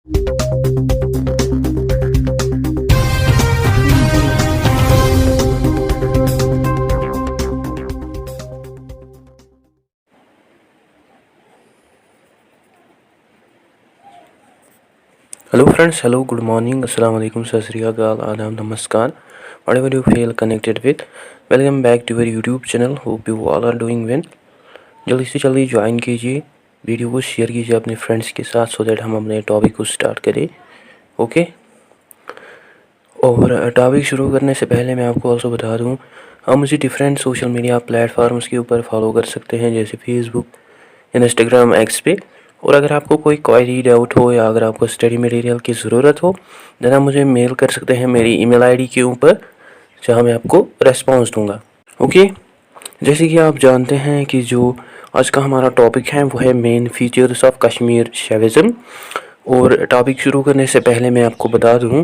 Hello friends, hello, good morning, assalamu alaikum, sat sri akal, adab, namaskar. Whatever you feel connected with, welcome back to your YouTube channel. Hope you all are doing well. जल्दी से जल्दी join कीजिए, video को share कीजिए अपने friends के साथ so that हम अपने टॉपिक को स्टार्ट करें. ओके. और टॉपिक शुरू करने से पहले मैं आपको ऑल्सो बता दूं, हम मुझे डिफरेंट सोशल मीडिया प्लेटफॉर्म्स के ऊपर फॉलो कर सकते हैं, जैसे फेसबुक, इंस्टाग्राम, एक्स पे. और अगर आपको कोई क्वेरी डाउट हो या अगर आपको स्टडी मटेरियल की ज़रूरत हो, देन आप मुझे मेल कर सकते हैं मेरी ईमेल आईडी के ऊपर, जहां मैं आपको रेस्पॉन्स दूंगा. ओके. जैसे कि आप जानते हैं कि जो आज का हमारा टॉपिक है वो है मेन फीचर्स ऑफ कश्मीर शेविज़म. और टॉपिक शुरू करने से पहले मैं आपको बता दूं,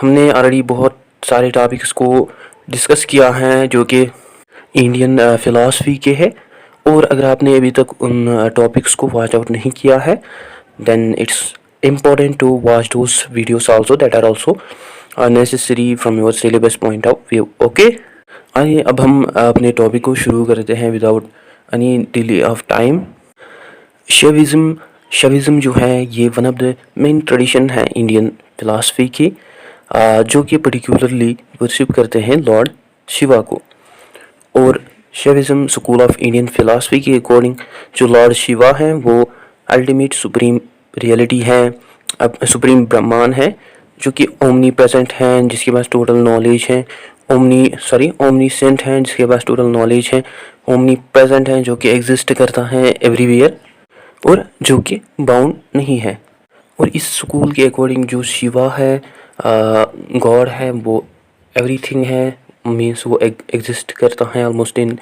हमने ऑलरेडी बहुत सारे टॉपिक्स को डिस्कस किया है जो कि इंडियन फ़िलासफ़ी के है. और अगर आपने अभी तक उन टॉपिक्स को वॉच आउट नहीं किया है, then it's important to watch those videos also that are also necessary from your syllabus point of view. Okay. आइए अब हम अपने टॉपिक को शुरू करते हैं without any delay of time. Shaivism जो है ये one of the main tradition है इंडियन फ़िलासफ़ी की, जो कि पर्टिकुलरली वर्शिप करते हैं लॉर्ड शिवा को. और शेविज़म स्कूल ऑफ इंडियन फ़िलासफ़ी के अकॉर्डिंग जो लॉर्ड शिवा हैं वो अल्टीमेट सुप्रीम रियलिटी है, अब सुप्रीम ब्रह्मांड है, जो कि ओमनी प्रेजेंट हैं, जिसके पास टोटल नॉलेज है. ओमनीसेंट हैं, जिसके पास टोटल नॉलेज है. ओमनी प्रेजेंट हैं, जो कि एग्जिस्ट करता है एवरीवेयर और जो कि बाउंड नहीं है. और इस स्कूल के अकॉर्डिंग जो शिवा है, गॉड है, वो एवरीथिंग है, मीन्स वो एग्जिस्ट करता है ऑलमोस्ट इन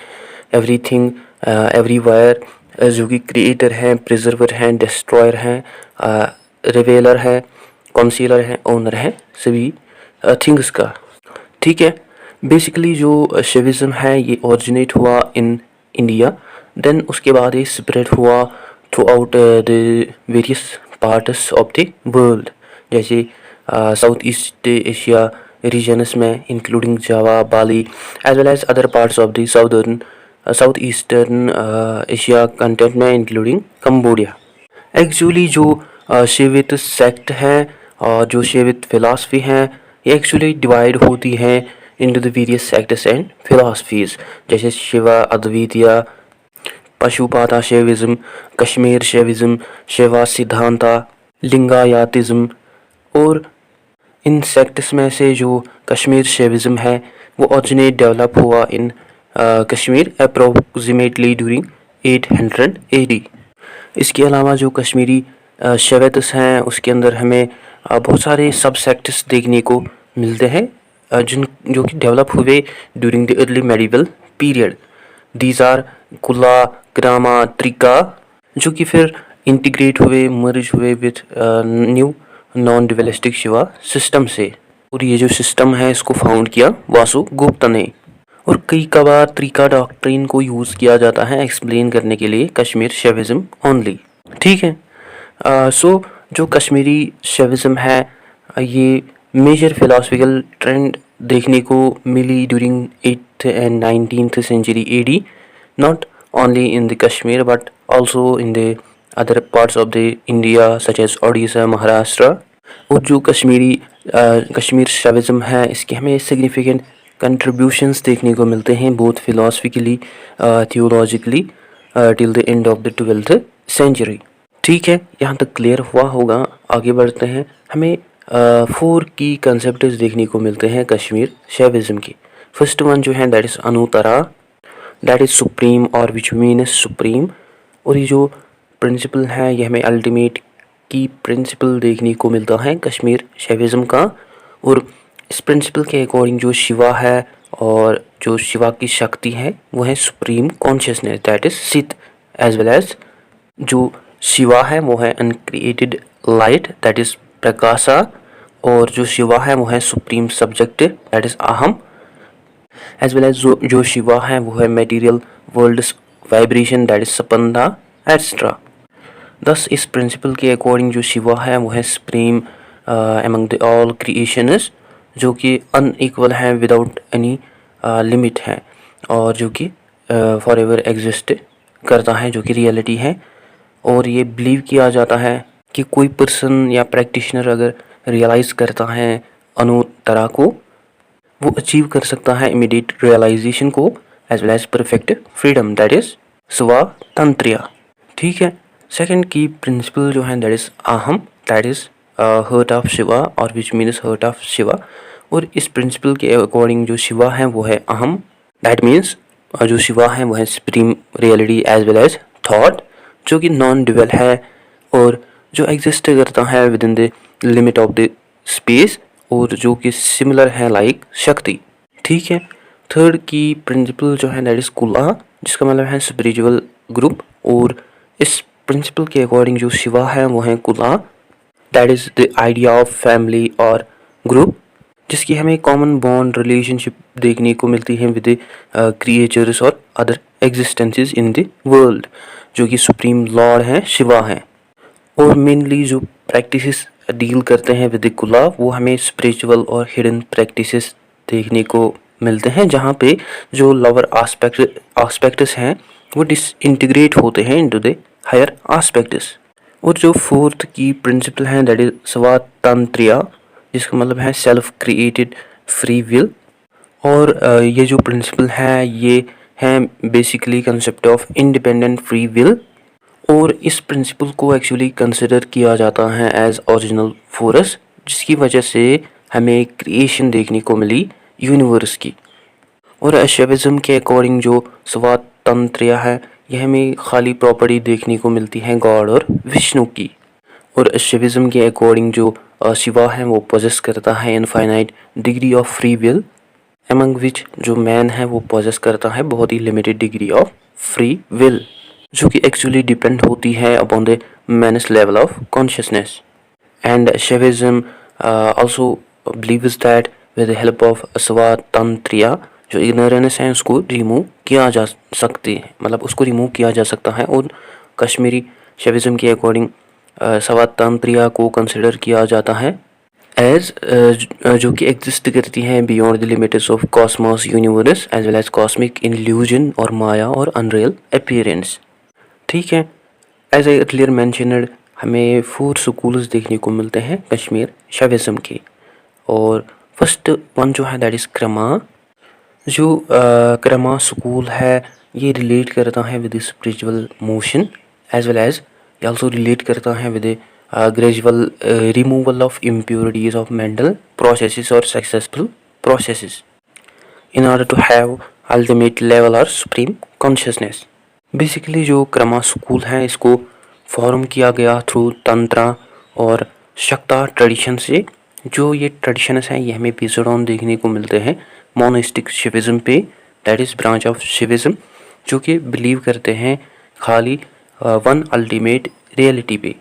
एवरीथिंग, एवरीवेयर, जो कि क्रिएटर हैं, प्रिजर्वर हैं, डिस्ट्रॉयर हैं, रिवेलर है, काउंसिलर है, ओनर है सभी थिंग्स का. ठीक है. बेसिकली जो शेविज़म है ये ओरिजिनेट हुआ इन इंडिया, देन उसके बाद ये स्प्रेड हुआ throughout the various parts of the world, जैसे साउथ ईस्ट एशिया रीजन्स में, including Java, Bali, as well as other parts of the South Eastern Asia content में, including Cambodia. Actually जो Shaivite sect है और जो शैवित philosophy है, ये actually divide होती है into the various sects and philosophies, जैसे शिवा अद्वितीय, पशुपाता शैविज़म, कश्मीर शैविज़म, शैवा सिद्धांता, लिंगायतिज़म. और इन सेक्ट्स में से जो कश्मीर शैविज़म है वो ओरिजिनेट डेवलप हुआ इन कश्मीर अप्रोक्सीमेटली ड्यूरिंग 800 AD. इसके अलावा जो कश्मीरी शैविट्स हैं उसके अंदर हमें बहुत सारे सब सेक्ट्स देखने को मिलते हैं, जो कि डेवलप हुए during the early medieval period. These are Kula, Krama, Trika, जो कि फिर इंटीग्रेट हुए, मर्ज हुए with new non dualistic Shiva system से. और ये जो सिस्टम है इसको फाउंड किया वासु गुप्ता ने. और कई कबार त्रिका डॉक्ट्रिन को यूज़ किया जाता है एक्सप्लेन करने के लिए कश्मीर शेविज़म ओनली. ठीक है. सो जो कश्मीरी शेविज़म है ये मेजर फिलासफिकल ट्रेंड देखने को मिली during 8th and 19th century AD, not only in the Kashmir but also in the other parts of the India such as Odisha, Maharashtra. और जो कश्मीर शेविज़म है इसके हमें सिग्निफिकेंट कंट्रीब्यूशंस देखने को मिलते हैं, both philosophically, theologically, till the end of the 12th century. ठीक है. यहाँ तक क्लियर हुआ होगा. आगे बढ़ते हैं. हमें 4 की कंसेप्ट्स देखने को मिलते हैं कश्मीर शेविज़म की. फर्स्ट वन जो है दैट इज़ अनुतरा, दैट इज़ सुप्रीम और विच मीन सुप्रीम. और ये जो प्रिंसिपल है ये हमें अल्टीमेट की प्रिंसिपल देखने को मिलता है कश्मीर शेविज़म का. और इस प्रिंसिपल के अकॉर्डिंग जो शिवा है और जो शिवा की शक्ति है वो है सुप्रीम कॉन्शियसनेस, दैट इज़ सित, एज वेल एज जो शिवा है वो है अनक्रिएटेड लाइट, दैट इज़ प्रकाशा. और जो शिवा है वो है सुप्रीम सब्जेक्ट, दैट इज़ अहम. एज वेल एज जो शिवा है वो है material world vibration, that is स्पंदा, एक्स्ट्रा. दस इस प्रिंसिपल के अकॉर्डिंग जो शिवा है वो है सुप्रीम एमंग द ऑल क्रिएशनर्स, जो कि अनइक्वल है, विदाउट एनी लिमिट है, और जो कि फॉर एवर एग्जिस्ट करता है, जो कि रियलिटी है। और ये बिलीव किया जाता है कि कोई पर्सन या प्रैक्टिशनर अगर रियलाइज़ करता है अनुतरा को, वो अचीव कर सकता है इमीडिएट रियलाइजेशन को as well as perfect freedom, that is स्वातंत्र्य। ठीक है। सेकंड की प्रिंसिपल जो है दैट इज अहम, that is heart of Shiva, और which means heart of Shiva. और इस प्रिंसिपल के अकॉर्डिंग जो शिवा है वो है अहम, दैट मीन्स जो शिवा है वो है supreme reality as well as thought, जो कि नॉन ड्यूअल है और जो एग्जिस्ट करता है with in the limit of the space, और जो कि सिमिलर है लाइक शक्ति। ठीक है। थर्ड की प्रिंसिपल जो है दैट इज कुला, जिसका मतलब है स्पिरिचुअल ग्रुप, और इस प्रिंसिपल के अकॉर्डिंग जो शिवा है वो है कुला, that is the idea of family और ग्रुप, जिसकी हमें कॉमन बॉन्ड रिलेशनशिप देखने को मिलती है विद क्रिएचर्स और other existences in the world, जो कि सुप्रीम लॉर्ड है शिवा है। और मेनली जो प्रैक्टिसेस डील करते हैं विद कुला, वो हमें स्पिरिचुअल और हिडन प्रैक्टिसेस देखने को मिलते हैं, जहाँ पे जो लोअर आस्पेक्ट्स हैं वो डिसइंटीग्रेट होते हैं इनटू द हायर आस्पेक्ट्स। और जो फोर्थ की प्रिंसिपल है दैट इज स्वातंत्र्य, जिसका मतलब है सेल्फ क्रिएटेड फ्री विल। और ये जो प्रिंसिपल है ये है basically concept of independent free will, और इस प्रिंसिपल को एक्चुअली कंसिडर किया जाता है एज ओरिजिनल फोर्स, जिसकी वजह से हमें क्रिएशन देखने को मिली यूनिवर्स की। और शैविज्म के अकॉर्डिंग जो स्वातंत्र्य है यह हमें खाली प्रॉपर्टी देखने को मिलती है गॉड और विष्णु की। और शैविज्म के अकॉर्डिंग जो शिवा है वो पोजेस करता है infinite degree of free will, among which जो मैन है वो पोजेस करता है बहुत ही limited degree of free will, जो कि एक्चुअली डिपेंड होती है upon the man's level of consciousness. And Shaivism also believes that with the help of स्वातंत्र्य जो इग्नोरेंस है उसको रिमूव किया जा सकती है, मतलब उसको रिमूव किया जा सकता है। और कश्मीरी शैविज्म के अकॉर्डिंग स्वातंत्र्य को कंसिडर किया जाता है एज जो कि एग्जिस्ट करती है beyond the limits of cosmos universe as well as cosmic illusion और माया और अनरियल अपीयरेंस। ठीक है। एज आई अर्लियर मेंशनड हमें 4 स्कूल्स देखने को मिलते हैं कश्मीर शैविज्म के। और फर्स्ट वन जो है दैट इज़ क्रमा। जो क्रमा स्कूल है ये रिलेट करता है with spiritual motion as well as ये आल्सो रिलेट करता है with gradual removal of impurities of mental processes और successful processes in order to have ultimate level और सुप्रीम कॉन्शियसनेस। बेसिकली जो क्रमा स्कूल है इसको फॉर्म किया गया थ्रू तंत्रा और शक्ता ट्रेडिशन से। जो ये ट्रेडिशंस हैं ये हमें बेस्ड ऑन देखने को मिलते हैं मोनिस्टिक शिविज्म पे, दैट इज़ ब्रांच ऑफ शिविज्म, जो कि बिलीव करते हैं खाली वन अल्टीमेट रियलिटी पे।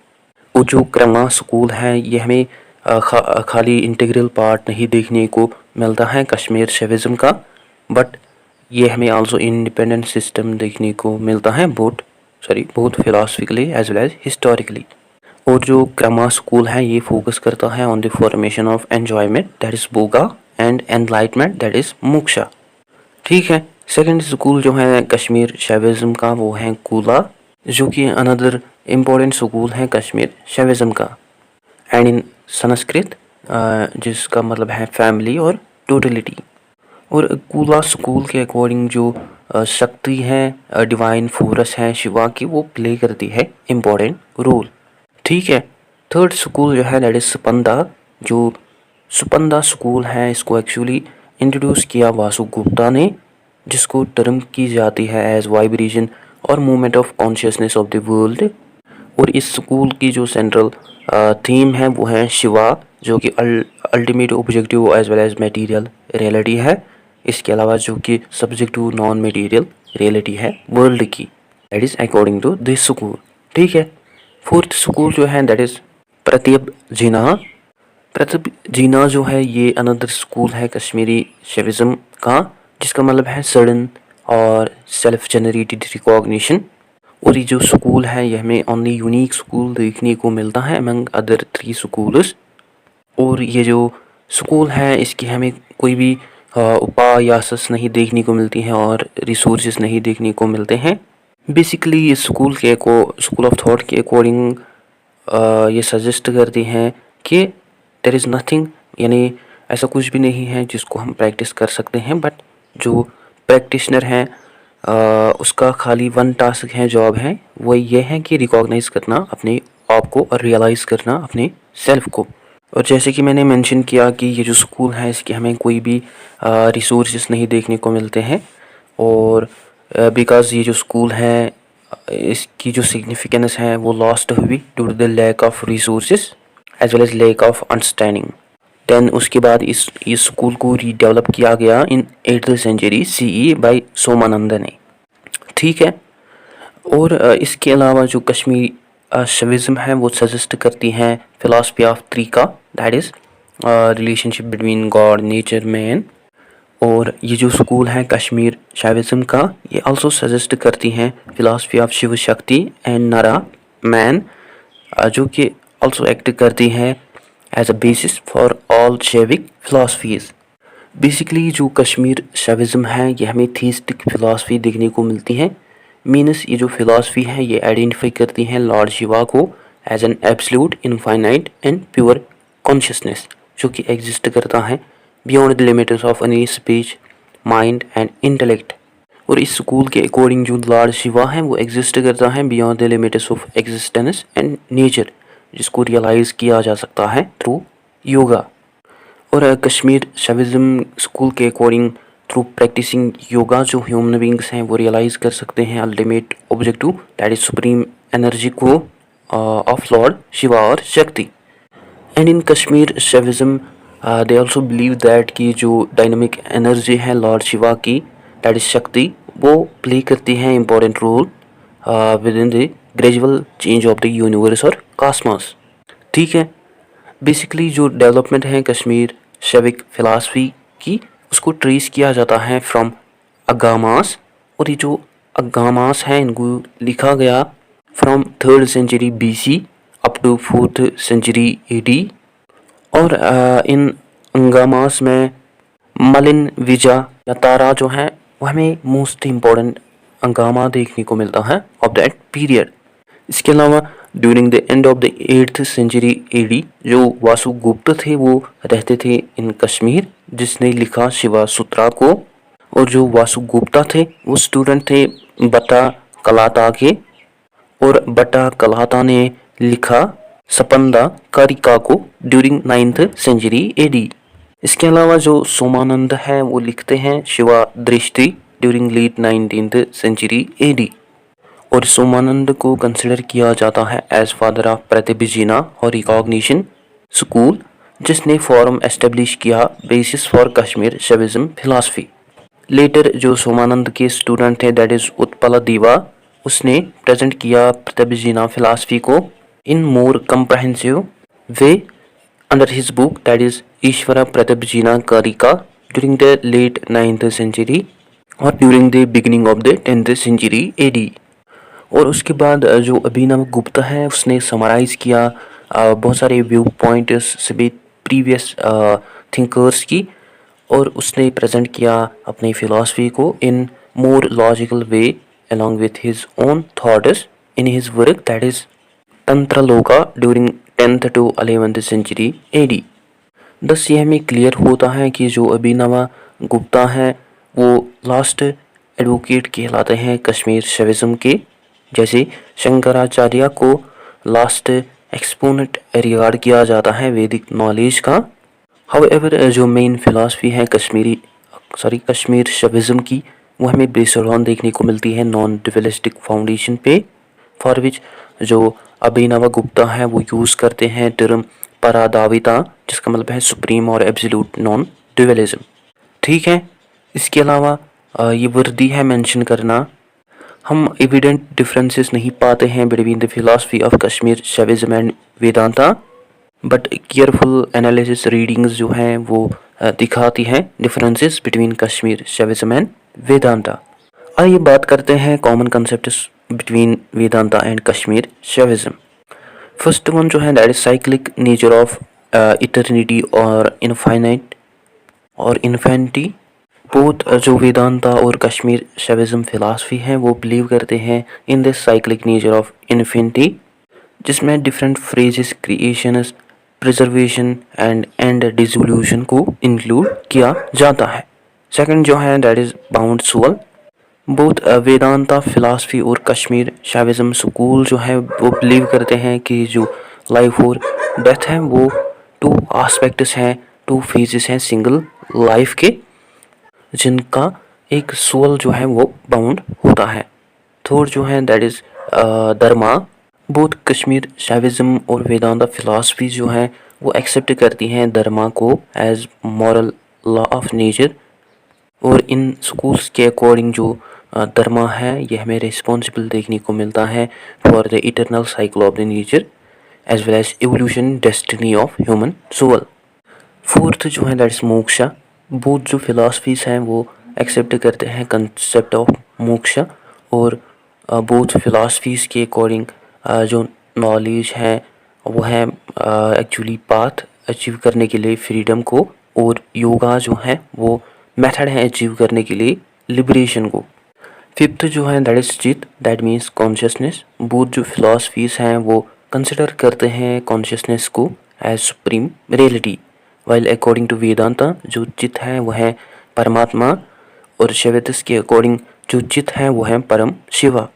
और जो क्रमा स्कूल है ये हमें खाली इंटीग्रल पार्ट नहीं देखने को मिलता है कश्मीर शिविज्म का, बट ये हमें आल्सो इंडिपेंडेंट सिस्टम देखने को मिलता है both philosophically as well as historically. और जो क्रमा स्कूल है ये फोकस करता है on the formation of enjoyment that is बोगा एंड एनलाइटमेंट दैट इज मोक्षा। ठीक है। सेकंड स्कूल जो है कश्मीर शैविज्म का वो है कूला, जो कि अनदर इम्पोर्टेंट स्कूल है कश्मीर शैविज्म का। एंड इन संस्कृत जिसका मतलब है फैमिली और टोटलिटी। और कूला स्कूल के अकॉर्डिंग जो शक्ति है डिवाइन फोर्स है शिवा की वो प्ले करती है इम्पोर्टेंट रोल। ठीक है। थर्ड स्कूल जो है दैट इज सुपंदा। जो सुपंदा स्कूल है इसको एक्चुअली इंट्रोड्यूस किया वासु गुप्ता ने, जिसको टर्म की जाती है एज वाइब्रेशन और movement of consciousness of the world. और इस स्कूल की जो सेंट्रल थीम है वो है शिवा, जो कि ultimate objective as well as material reality है। इसके अलावा जो कि सब्जेक्टिव नॉन मटेरियल रियलिटी है वर्ल्ड की, that is according to this school. ठीक है। फोर्थ स्कूल जो है दैट इज प्रत्यब जीना। प्रत्यब जीना जो है ये अनदर स्कूल है कश्मीरी शैविज्म का, जिसका मतलब है सडन और सेल्फ जनरेटेड रिकॉग्निशन। और ये जो स्कूल है ये हमें ओनली यूनिक स्कूल देखने को मिलता है अमंग अदर 3 स्कूल्स। और ये जो स्कूल है इसकी हमें कोई भी उपायासस नहीं देखने को मिलती हैं और रिसोर्सेज नहीं देखने को मिलते हैं। बेसिकली ये स्कूल ऑफ थॉट के अकॉर्डिंग ये सजेस्ट करती हैं कि देयर इज़ नथिंग, यानी ऐसा कुछ भी नहीं है जिसको हम प्रैक्टिस कर सकते हैं, बट जो प्रैक्टिशनर हैं उसका खाली वन टास्क है, जॉब है, वो ये है कि रिकॉग्नाइज़ करना अपने आप को और रियलाइज़ करना अपने सेल्फ को। और जैसे कि मैंने मेंशन किया कि ये जो स्कूल है इसके हमें कोई भी रिसोर्सेज नहीं देखने को मिलते हैं, और बिकॉज़ ये जो स्कूल है इसकी जो सिग्निफिकेंस है वो लॉस्ट हुई due to the lack of resources as well as lack of understanding. Then उसके बाद इस स्कूल को रीडेवलप किया गया in 8th century CE by Somananda ने। ठीक है। और इसके अलावा जो कश्मीरी शविज़म है वो सजेस्ट करती हैं फिलॉसफी ऑफ तरीका, that is relationship between God, nature, man. और ये जो स्कूल है कश्मीर शविज़म का, ये आल्सो सजेस्ट करती हैं philosophy of Shiv Shakti and नरा मैन, जो कि आल्सो एक्ट करती हैं as a basis for all Shaivic philosophies. Basically जो कश्मीर शविज़म है ये हमें थीस्टिक फिलॉसफी देखने को मिलती है। मीन्स ये जो फिलॉसफी है ये आइडेंटिफाई करती हैं लॉर्ड शिवा को as an absolute, infinite and pure consciousness, जो कि एग्जिस्ट करता है beyond the limits of any speech, mind and intellect. और इस स्कूल के अकॉर्डिंग जो लॉर्ड शिवा है वो एग्जिस्ट करता है beyond the limits of existence and nature, जिसको रियलाइज़ किया जा सकता है थ्रू योगा। और कश्मीर शविज़म स्कूल के अकॉर्डिंग थ्रू प्रैक्टिसिंग योगा जो ह्यूमन बींग्स हैं वो रियलाइज़ कर सकते हैं ultimate objective, that is supreme energy को ऑफ लॉर्ड शिवा और Shakti. And in Kashmir Shaivism they also believe that कि जो डायनामिक एनर्जी है लॉर्ड शिवा की, दैट इज़ शक्ति, वो प्ले करती है important role within the gradual change of the universe और कॉस्मोस। ठीक है। बेसिकली जो डेवलपमेंट है कश्मीर शैविक फ़िलासफ़ी की उसको ट्रेस किया जाता है फ्रॉम अगामास। और ये जो अगामास है इनको लिखा गया from 3rd century BC up to 4th century AD। और इन अंगामास में मलिन विजा या तारा जो है वो हमें मोस्ट इम्पोर्टेंट अंगामा देखने को मिलता है ऑफ दैट पीरियड। इसके अलावा during the end of the 8th century AD जो वासुगुप्त थे वो रहते थे इन कश्मीर, जिसने लिखा शिवा सूत्रा को। और जो वासुगुप्ता थे वो स्टूडेंट थे बट्टा कलाता के, और बट्टा कलाता ने लिखा सपंदा कारिका को ड्यूरिंग 9th सेंचुरी AD। इसके अलावा जो सोमानंद है वो लिखते हैं शिवा दृष्टि during late 19th century AD। और सोमानंद को कंसिडर किया जाता है एज फादर ऑफ प्रतिभिजिना और रिकॉग्निशन स्कूल, जिसने फॉर्म एस्टेब्लिश किया basis for Kashmir Shaivism philosophy. Later जो सोमानंद के स्टूडेंट थे दैट इज़ उत्पला दीवा, उसने प्रेजेंट किया प्रतिभिजिना फिलॉसफी को in more comprehensive way under his book that is Ishvara Pratyabhijna Karika during the late 9th century और during the beginning of the 10th century AD। और उसके बाद जो अभिनव गुप्ता है उसने समराइज़ किया बहुत सारे व्यू पॉइंट्स सभी प्रीवियस थिंकर्स की, और उसने प्रेजेंट किया अपनी फ़िलासफ़ी को in more logical way along with his own thoughts in his work that is Tantraloka during 10th to 11th century AD। Thus ये हमें क्लियर होता है कि जो अभिनव गुप्ता है वो लास्ट एडवोकेट कहलाते हैं कश्मीर शविज़म के, जैसे शंकराचार्य को लास्ट एक्सपोनेंट रिगार्ड किया जाता है वैदिक नॉलेज का। हाउएवर जो मेन फिलॉसफी है कश्मीर शविज़म की वो हमें बेस्ड ऑन देखने को मिलती है नॉन ड्यूअलिस्टिक फाउंडेशन पे, फॉर विच जो अभिनव गुप्ता है वो यूज़ करते हैं टर्म परादाविता, जिसका मतलब है सुप्रीम और एब्सोल्यूट नॉन ड्यूअलिज्म। ठीक है। इसके अलावा ये वर्दी है मेंशन करना, हम एविडेंट डिफरेंसेस नहीं पाते हैं between the philosophy of Kashmir Shaivism and Vedanta, but careful analysis readings जो हैं वो दिखाती हैं differences between Kashmir Shaivism and Vedanta. आइए बात करते हैं common concepts between Vedanta and Kashmir Shaivism. First one जो है that is cyclic nature of eternity or infinity. Both जो वेदांता और कश्मीर शैविज्म फिलासफी है वो बिलीव करते हैं in this cyclic nature of infinity, जिसमें different phases creation, preservation and dissolution को इंक्लूड किया जाता है. सेकंड जो है that is bound soul. Both Vedanta philosophy और कश्मीर शैविज्म स्कूल जो है वो बिलीव करते हैं कि जो लाइफ और डेथ है वो टू आस्पेक्ट्स हैं, टू फेजेस हैं सिंगल लाइफ के, जिनका एक सोल जो है वो बाउंड होता है. थर्ड जो है that is Dharma. Both Kashmir Shaivism और वेदांता फिलासफी जो है वो एक्सेप्ट करती हैं धर्मा को as moral law of nature. और इन स्कूल्स के अकॉर्डिंग जो धर्मा है ये हमें रिस्पॉन्सिबल देखने को मिलता है for the eternal cycle of the nature as well as evolution destiny of human soul. Fourth जो है दैट इज मोक्षा. बोथ जो फिलासफीज हैं वो एक्सेप्ट करते हैं कंसेप्ट ऑफ मोक्षा, और बोथ फिलासफीज के अकॉर्डिंग जो नॉलेज है वो है एक्चुअली पाथ अचीव करने के लिए फ्रीडम को, और योगा जो है वो मेथड है अचीव करने के लिए लिबरेशन को. फिफ्थ जो है that is chit, that means consciousness. Both जो फिलासफीज हैं वो कंसिडर करते हैं कॉन्शियसनेस को as supreme reality, while according to Vedanta जो चित है वो है परमात्मा, और शैवित्स के अकॉर्डिंग जो चित है वो है परम शिवा.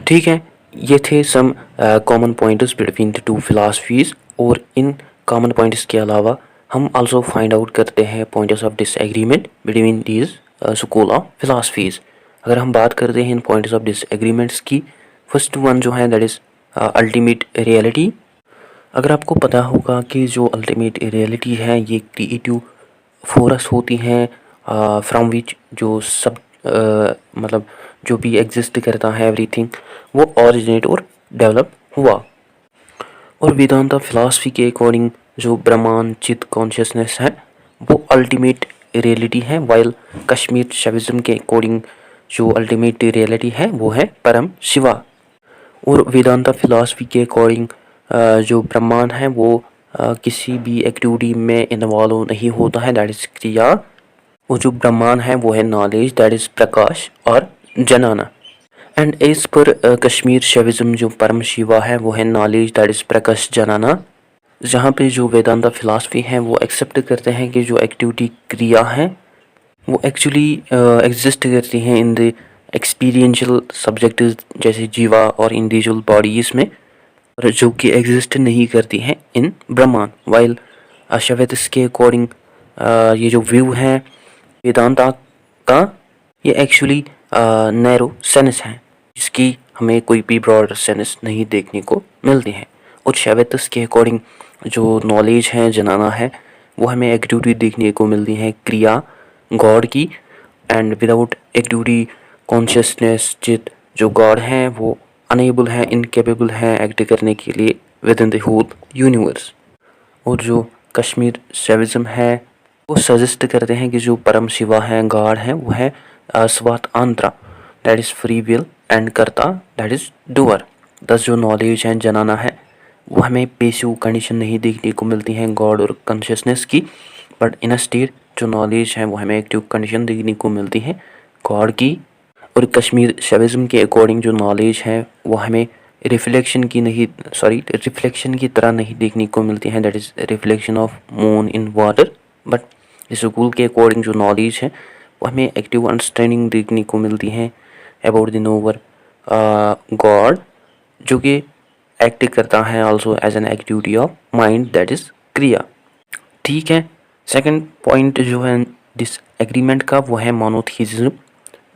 ठीक है, ये थे some common points between the two philosophies, और इन कॉमन पॉइंट्स के अलावा हम आल्सो फाइंड आउट करते हैं points of disagreement between these school of philosophies. अगर हम बात करते हैं इन पॉइंट्स ऑफ डिसएग्रीमेंट्स की, फर्स्ट वन जो है दैट इज अल्टीमेट रियलिटी. अगर आपको पता होगा कि जो अल्टीमेट रियलिटी है ये क्रिएटिव फोर्स होती हैं फ्रॉम विच जो सब मतलब जो भी एग्जिस्ट करता है एवरीथिंग वो ओरिजिनेट और डेवलप हुआ. और वेदांता फिलासफी के अकॉर्डिंग जो ब्रह्मांड चित कॉन्शियसनेस है वो अल्टीमेट रियलिटी है, वाइल कश्मीर शैविज्म के अकॉर्डिंग जो अल्टीमेट रियलिटी है वो है परम शिवा. और वेदांता फिलासफी के अकॉर्डिंग जो ब्रह्मांड है वो किसी भी एक्टिविटी में इन्वॉल्व नहीं होता है, दैट इज क्रिया. और जो ब्रह्मांड है वो है नॉलेज, दैट इज प्रकाश और जनाना. And as per Kashmir Shaivism जो परम शिवा है वो है नॉलेज, दैट इज प्रकाश जनाना. जहाँ पे जो वेदांता फिलासफी है वो एक्सेप्ट करते हैं कि जो एक्टिविटी क्रिया है वो एक्चुअली एग्जिस्ट करती हैं इन द एक्सपीरियंशियल सब्जेक्ट जैसे जीवा और इंडिविजुअल बॉडीज में, और जो कि एग्जिस्ट नहीं करती हैं इन ब्रह्मांड. वाइल शैवित्स के अकॉर्डिंग ये जो व्यू है वेदांता का ये एक्चुअली नैरो सेंस है, जिसकी हमें कोई भी ब्रॉड सेंस नहीं देखने को मिलती है. और शैवित्स के अकॉर्डिंग जो नॉलेज है जनाना है वो हमें एक्टिविटी देखने को मिलती है क्रिया गॉड की, एंड विदाउट एक्टिविटी कॉन्शियसनेस चित जो गॉड है वो अनेबल है, इनकेपेबल है एक्ट करने के लिए within the whole universe. और जो कश्मीर शैविज्म है वो सजेस्ट करते हैं कि जो परम शिवा है गॉड है वो है स्वात आंत्रा, that is free will, and कर्ता दैट इज डूअर. दस जो नॉलेज है जनाना है वो हमें पेसिव कंडीशन नहीं देखने को मिलती हैं गॉड और कॉन्शियसनेस की, बट इन अ स्टेट जो नॉलेज है वो हमें एक्टिव कंडीशन देखने को मिलती है गॉड की. और कश्मीर शैविज्म के अकॉर्डिंग जो नॉलेज है वो हमें रिफ्लेक्शन की तरह नहीं देखने को मिलती है, that is reflection of moon in water. But इस स्कूल के अकॉर्डिंग जो नॉलेज है वो हमें एक्टिव अंडरस्टैंडिंग देखने को मिलती है अबाउट द नोवर गॉड, जो कि एक्ट करता है also as an activity of mind, that is kriya. ठीक है, सेकंड पॉइंट जो है दिस एग्रीमेंट का वो है मोनोथीज्म.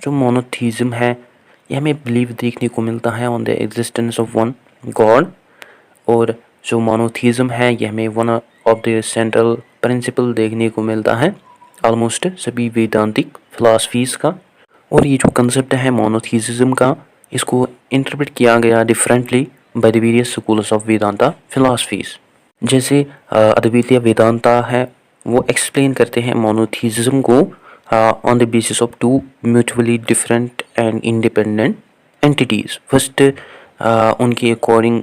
जो मोनोथीज्म है ये हमें बिलीव देखने को मिलता है on the existence of one god. और जो मोनोथीज्म है ये हमें one of the central principal देखने को मिलता है ऑलमोस्ट सभी वेदांतिक फिलासफीज का. और ये जो कंसेप्ट है मोनोथीज्म का इसको इंटरप्रेट किया गया differently by the various schools of Vedanta philosophies. जैसे अद्वैतीय वेदांता है वो एक्सप्लेन करते हैं मोनोथीज्म को on the basis of two mutually different and independent entities. First उनके अकॉर्डिंग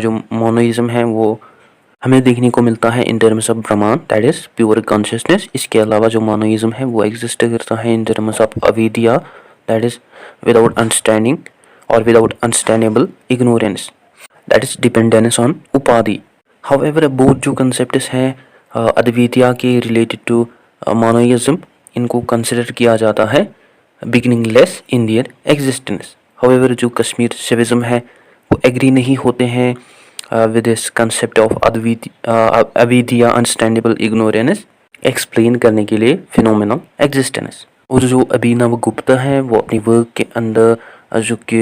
जो मोनोइज्म है वो हमें देखने को मिलता है इन टर्म्स ऑफ ब्रह्मांड, दैट इज़ प्योर कॉन्शियसनेस। इसके अलावा जो मोनोइज्म है वो एग्जिस्ट करता है इन टर्म्स ऑफ अविद्या, दैट इज़ विदाउट अंडरस्टैंडिंग और without understandable ignorance, that is dependence on उपाधि। हाउएवर बोथ जो कंसेप्ट्स हैं अद्वितीय के रिलेटेड टू मोनोइज्म, इनको कंसिडर किया जाता है beginningless in their existence. However जो कश्मीर शिविज्म है वो एग्री नहीं होते हैं with this concept of अविद्या अंडरस्टैंडेबल इग्नोरेंस एक्सप्लेन करने के लिए फिनोमेनल एग्जिस्टेंस। और जो अभिनव गुप्ता है वो अपनी वर्क के अंदर जो कि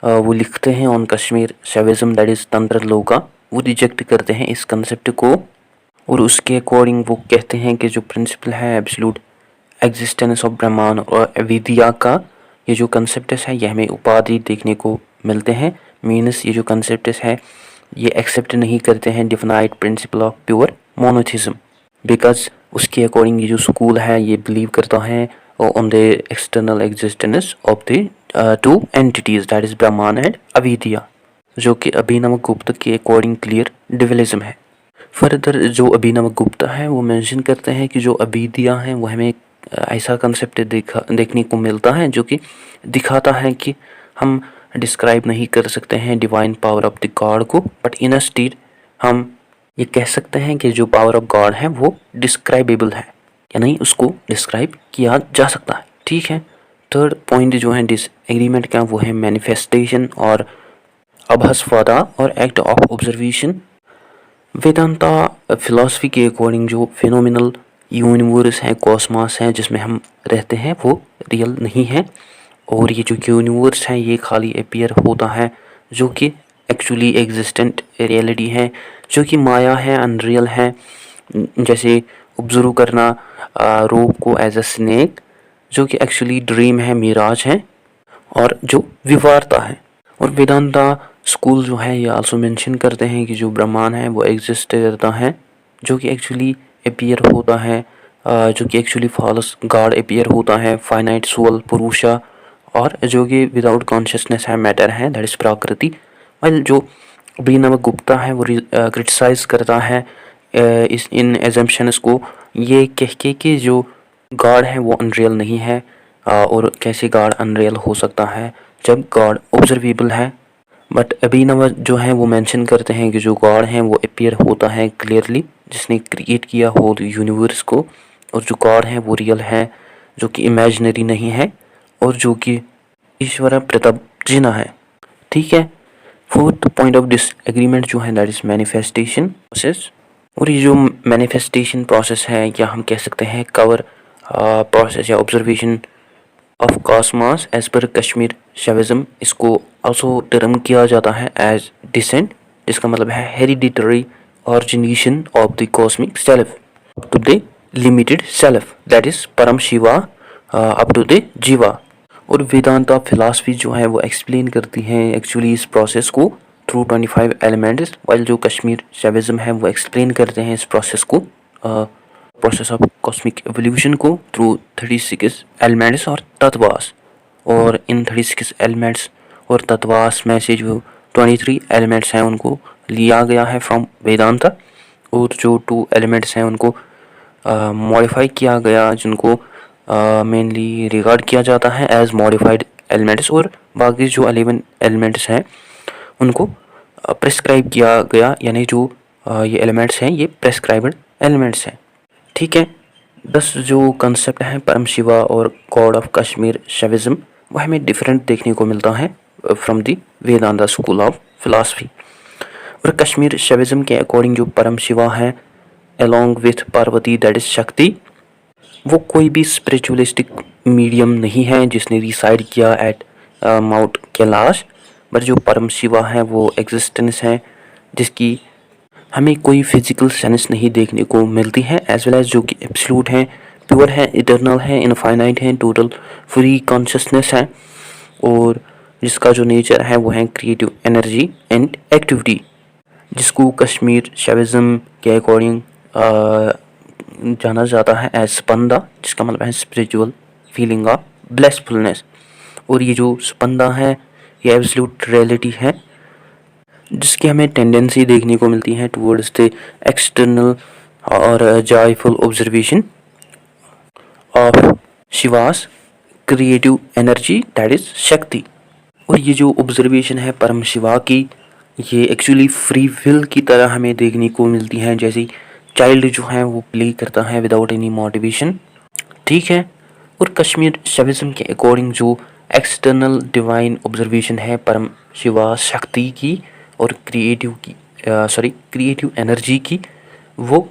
वो लिखते हैं on Kashmir Shaivism, that is तंत्र लोका, वो रिजेक्ट करते हैं इस कंसेप्ट को और उसके अकॉर्डिंग वो कहते हैं कि जो प्रिंसिपल है एब्सोल्यूट एग्जिस्टेंस ऑफ ब्रह्मांड और अविद्या का ये जो कंसेप्ट्स है ये हमें उपाधि देखने को मिलते हैं। मीन्स ये जो कंसेप्ट्स है ये एक्सेप्ट नहीं करते हैं definite principle of pure monotheism, because उसके अकॉर्डिंग ये जो स्कूल है ये बिलीव करता है on the external existence of the two entities, that is ब्रह्मांड एंड अविद्या, जो कि अभिनव गुप्त के अकॉर्डिंग क्लियर डिविलिज्म है। फर्दर जो अभिनव गुप्ता है वो मेंशन करते हैं कि जो अविद्या है वो हमें ऐसा कंसेप्ट देखने को मिलता है जो कि दिखाता है कि हम डिस्क्राइब नहीं कर सकते हैं divine power of the God को, बट इन अ स्टेट हम ये कह सकते हैं कि जो पावर ऑफ गॉड है वो डिस्क्राइबेबल है, या नहीं उसको डिस्क्राइब किया जा सकता है। ठीक है। थर्ड पॉइंट जो है डिसएग्रीमेंट का वो है मैनिफेस्टेशन और अभस्वादा और act of observation. Vedanta philosophy के अकॉर्डिंग जो फिनोमिनल यूनिवर्स है, कॉस्मॉस है जिसमें हम रहते हैं वो रियल नहीं है, और ये जो यूनिवर्स है ये खाली अपीयर होता है जो कि एक्चुअली एग्जिस्टेंट रियलिटी है, जो कि माया है, अनरियल है। जैसे ऑब्जर्व करना रोप को एज अ स्नेक, जो कि एक्चुअली ड्रीम है, मिराज है, और जो विवारता है। और वेदांता स्कूल जो है ये आल्सो मेंशन करते हैं कि जो ब्रह्मांड है वो एग्जिस्ट करता है जो कि एक्चुअली अपीयर होता है, जो कि एक्चुअली फॉल्स गॉड अपीयर होता है, फाइनाइट सोल पुरुषा, और जो कि विदाउट कॉन्शियसनेस है, मैटर है, दैट इज़ प्रकृति। वेल जो अभिनव गुप्ता है वो क्रिटिसाइज करता है इस इन एजम्पशंस को, ये कह के कि जो गॉड है वो अनरियल नहीं है, और कैसे गॉड अनरियल हो सकता है जब गॉड ऑब्जर्वेबल है। बट अभिनव जो है वो मेंशन करते हैं कि जो गॉड है वो अपीयर होता है क्लियरली, जिसने क्रिएट किया हो यूनिवर्स को, और जो गॉड है वो रियल है, जो कि इमेजिनरी नहीं है, और जो कि ईश्वर प्रताप जिना है। ठीक है। फोर्थ पॉइंट ऑफ डिसएग्रीमेंट जो है दैट इज मैनिफेस्टेशन प्रोसेस। और ये जो मैनिफेस्टेशन प्रोसेस है या हम कह सकते हैं कवर प्रोसेस या observation of cosmos as per Kashmir Shaivism, इसको आल्सो टर्म किया जाता है एज डिसेंट, जिसका मतलब है hereditary origination of the cosmic self to the limited self, that is Param Shiva up to the जीवा। और वेदांता फिलॉसफी जो है वो एक्सप्लेन करती है एक्चुअली इस प्रोसेस को थ्रू 25 एलिमेंट्स, वाइल जो कश्मीर शैविज्म है वो एक्सप्लेन करते हैं इस प्रोसेस को, प्रोसेस ऑफ कॉस्मिक एवोल्यूशन को थ्रू 36 एलिमेंट्स और तत्वास। और इन 36 एलिमेंट्स और तत्वास में से जो 23 एलिमेंट्स हैं उनको लिया गया है फ्रॉम वेदांता, और जो 2 एलिमेंट्स हैं उनको मॉडिफाई किया गया, जिनको मेनली रिगार्ड किया जाता है एज मॉडिफाइड एलिमेंट्स, और बाकी जो 11 एलिमेंट्स हैं उनको प्रेस्क्राइब किया गया, यानी जो ये एलिमेंट्स हैं ये प्रेस्क्राइब्ड एलिमेंट्स हैं। ठीक है। 10 जो कंसेप्ट हैं परम शिवा और गॉड ऑफ कश्मीर शैविज्म वो हमें डिफरेंट देखने को मिलता है from the Vedanta school of philosophy. और कश्मीर शैविज्म के अकॉर्डिंग जो परम शिवा है along with Parvati that is शक्ति, वो कोई भी स्पिरिचुअलिस्टिक मीडियम नहीं है जिसने रिसाइड किया एट माउंट कैलाश, बट जो परम शिवा है वो एग्जिस्टेंस है जिसकी हमें कोई फिजिकल सेंस नहीं देखने को मिलती है, एज वेल एज जो कि एब्सोल्यूट है, प्योर है, इटर्नल है, इनफाइनाइट है, टोटल फ्री कॉन्शियसनेस है, और जिसका जो नेचर है वो है क्रिएटिव एनर्जी एंड एक्टिविटी, जिसको कश्मीर शैविज्म के अकॉर्डिंग जाना जाता है एज स्पंदा, जिसका मतलब है स्पिरिचुअल फीलिंग ऑफ ब्लेसफुलनेस। और ये जो स्पंदा है ये एब्सोल्यूट रियलिटी है जिसकी हमें टेंडेंसी देखने को मिलती है टुवर्ड्स द एक्सटर्नल और joyful observation of Shivas creative energy that is शक्ति। और ये जो ऑब्जर्वेशन है परम शिवा की, ये एक्चुअली फ्री विल की तरह हमें देखने को मिलती है, जैसे चाइल्ड जो है वो प्ले करता है विदाउट एनी मोटिवेशन, ठीक है। और कश्मीर शविज्म के अकॉर्डिंग जो एक्सटर्नल डिवाइन ऑब्जर्वेशन है परम शिवा शक्ति की और क्रिएटिव एनर्जी की, वो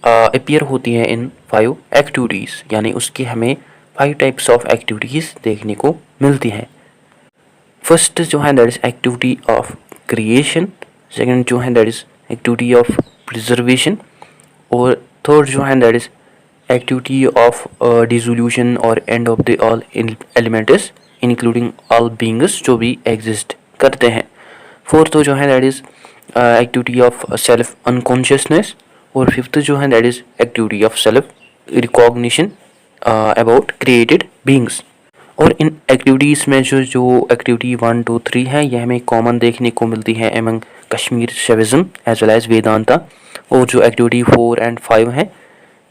अपीयर होती है इन 5 एक्टिविटीज़, यानी उसकी हमें 5 टाइप्स ऑफ एक्टिविटीज़ देखने को मिलती हैं। फर्स्ट जो है that is activity of creation, second जो है that is activity of preservation, और थर्ड जो है that is activity of dissolution और end of the all elements including all beings जो भी एग्जिस्ट करते हैं। फोर्थ जो है that is activity of self unconsciousness, और फिफ्थ जो है that is activity of self recognition about created beings. और इन एक्टिविटीज़ में जो एक्टिविटी 1, 2, 3 है यह हमें कॉमन देखने को मिलती है among Kashmir Shaivism as well as Vedanta, और जो एक्टिविटी 4 and 5 है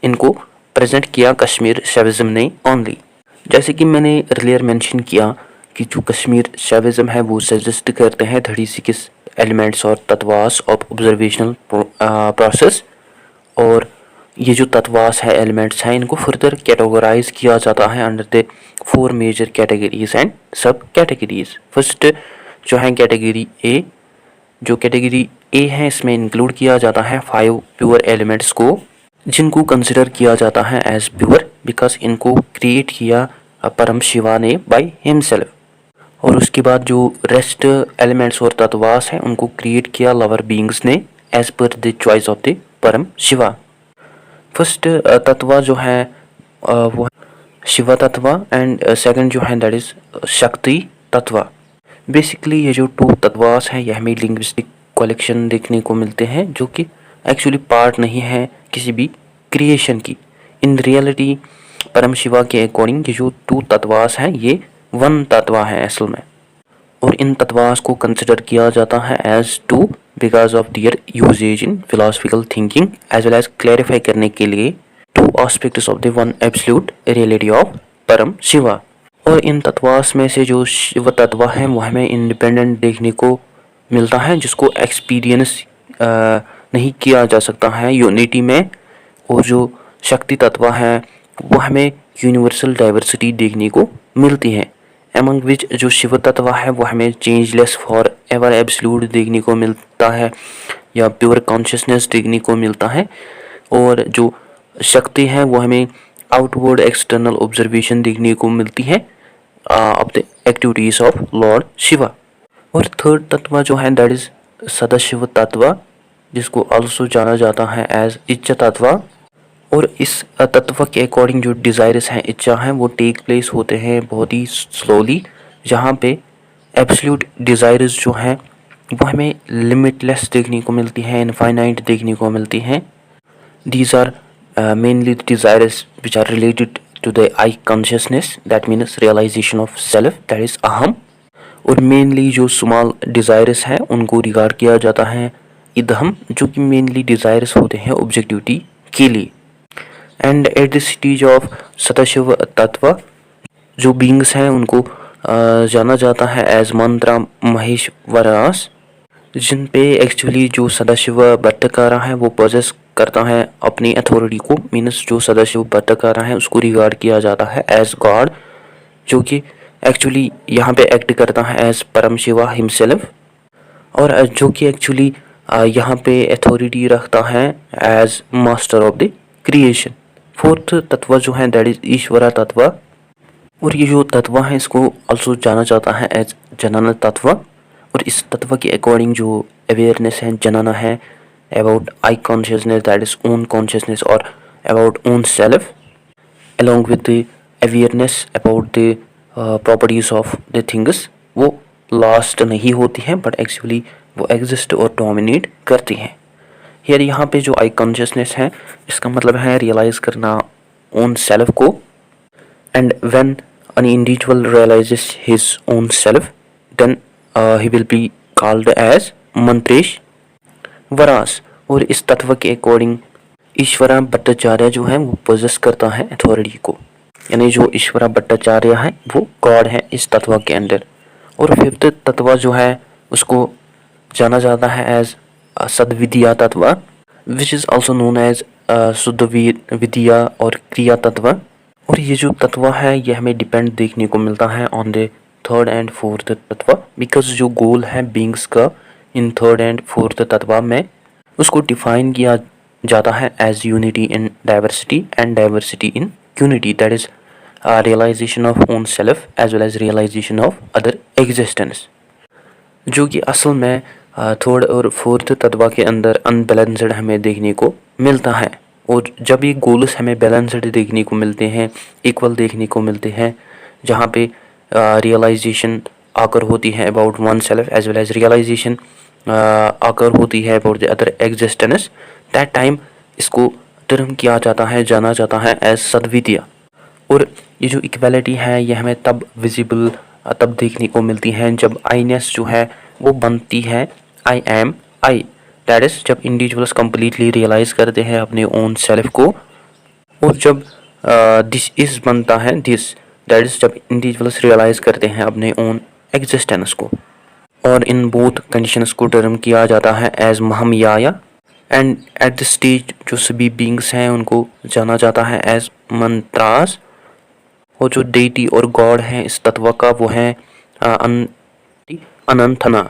इनको प्रेजेंट किया कश्मीर शविज्म ने ओनली। जैसे कि मैंने अर्लियर मेंशन किया कि जो कश्मीर शविज्म है वो सजेस्ट करते हैं 36 एलिमेंट्स और तत्वास ऑफ ऑब्जर्वेशनल प्रोसेस, और ये जो तत्वास है एलिमेंट्स हैं इनको फर्दर कैटेगराइज किया जाता है under the 4 major categories and sub categories. First जो है कैटेगरी ए, जो कैटेगरी ए है इसमें इंक्लूड किया जाता है 5 प्योर एलिमेंट्स को, जिनको कंसिडर किया जाता है एज प्योर बिकॉज इनको क्रिएट किया परम शिवा ने बाय हिमसेल्फ। और उसके बाद जो रेस्ट एलिमेंट्स और तत्वास हैं उनको क्रिएट किया लवर बीइंग्स ने as per the choice of the Param Shiva. First तत्व जो है वो शिवा तत्व, एंड सेकंड जो है दैट इज शक्ति तत्व। बेसिकली ये जो 2 तत्वास हैं यह हमें लिंग्विस्टिक कलेक्शन देखने को मिलते हैं जो कि एक्चुअली पार्ट नहीं है किसी भी क्रिएशन की। इन रियलिटी परम शिवा के अकॉर्डिंग ये जो 2 तत्वास हैं ये 1 तत्व है असल में, और इन तत्वास को कंसिडर किया जाता है as 2 because of their usages in philosophical thinking as well as clarify करने के लिए 2 aspects of the one absolute reality of Param Shiva. और इन तत्वास में से जो शिव तत्व है वो हमें इंडिपेंडेंट देखने को मिलता है, जिसको एक्सपीरियंस नहीं किया जा सकता है यूनिटी में। और जो शक्ति तत्व है वो हमें यूनिवर्सल डाइवर्सिटी देखने को मिलती है, एमंग विच जो शिव तत्व है वो हमें चेंजलेस फॉर एवर एब्सोल्यूट देखने को मिलता है या प्योर कॉन्शियसनेस देखने को मिलता है। और जो शक्ति है वो हमें आउटवर्ड एक्सटर्नल ऑब्जर्वेशन देखने को मिलती है of the activities of lord Shiva. और थर्ड तत्व जो है दैट इज सदाशिव तत्व, जिसको आल्सो जाना जाता है एज इच्छा तत्व। और इस तत्व के अकॉर्डिंग जो डिज़ायर्स हैं, इच्छा हैं, वो टेक प्लेस होते हैं बहुत ही स्लोली, जहाँ पे एब्सोल्यूट डिज़ायर्स जो हैं वो हमें लिमिटलेस देखने को मिलती हैं, इनफाइनाइट देखने को मिलती हैं। These are mainly desires which are related to the I consciousness that means realisation of self that is aham. और मेनली जो स्मॉल डिज़ायर्स हैं उनको रिगार्ड किया जाता है इदहम, जो कि मेनली डिज़ायर्स होते हैं ऑब्जेक्टिविटी के लिए। And at the stage of Sadashiv तत्व जो बींग्स हैं उनको जाना जाता है एज मंत्रा महेश्वरास, जिन पे एक्चुअली जो सदाशिव भट्टकारा है वो पोजेस करता है अपनी अथॉरिटी को, मीन्स जो सदाशिव भट्टकारा है उसको रिगार्ड किया जाता है एज गॉड, जो कि एक्चुअली यहाँ पे एक्ट करता है एज परम शिवा हिमसेल्फ, और जो कि एक्चुअली यहाँ पे अथॉरिटी रखता है as master of the creation. Fourth तत्व जो है दैट इज ईश्वरा तत्व, और ये जो तत्व है इसको ऑल्सो जाना जाता है एज जनन तत्व। और इस तत्व के अकॉर्डिंग जो अवेयरनेस है जनना है about I consciousness that is own consciousness और about own self along with the awareness about the properties of the things, वो लास्ट नहीं होती हैं बट एक्चुअली वो एग्जिस्ट और डोमिनेट करती हैं। यार यहाँ पे जो आई कॉन्शियसनेस है इसका मतलब है रियलाइज करना ओन सेल्फ को, and when an individual realizes his own self then he will be called as मंत्रेश वरास। और इस तत्व के अकॉर्डिंग ईश्वरा भट्टाचार्य जो है वो पोजेस करता है अथॉरिटी को, यानी जो ईश्वरा भट्टाचार्य है वो गॉड है इस तत्व के अंदर। और फिफ्थ तत्व जो है उसको जाना जाता है एज सद्विद्या तत्व, which is also known as शुद्ध विद्या और क्रिया तत्व। और ये जो तत्व है ये हमें डिपेंड देखने को मिलता है on the third and fourth तत्व, बिकॉज जो गोल है बींग्स का इन थर्ड एंड फोर्थ तत्व में उसको डिफाइन किया जाता है as unity in diversity and diversity in unity, that is realization of own self as well as realization of other existence, जो कि असल में थर्ड और फोर्थ तत्व के अंदर अनबैलेंस्ड हमें देखने को मिलता है। और जब ये गोल्स हमें बैलेंस्ड देखने को मिलते हैं, इक्वल देखने को मिलते हैं, जहाँ पे रियलाइजेशन आकर होती है about one self as well as realization आकर होती है about the other existence, that time इसको टर्म किया जाता है, जाना जाता है एज सद्विद्या। और ये जो इक्वालिटी है ये हमें तब विजिबल तब देखने को मिलती है जब आईनेस जो है वो बनती है I am I, that is जब इंडिविजुअल्स कम्प्लीटली रियलाइज करते हैं अपने ओन सेल्फ को। और जब दिस इज बनता है दिस, दैट इज जब इंडिविजुअल्स रियलाइज करते हैं अपने ओन एग्जिस्टेंस को। और इन बोथ कंडीशंस को टर्म किया जाता है एज महामाया। एंड एट द स्टेज जो सभी बींग्स हैं उनको जाना जाता है एज मंत्रास। और जो डेटी और गॉड है इस तत्व का वो है अनंतना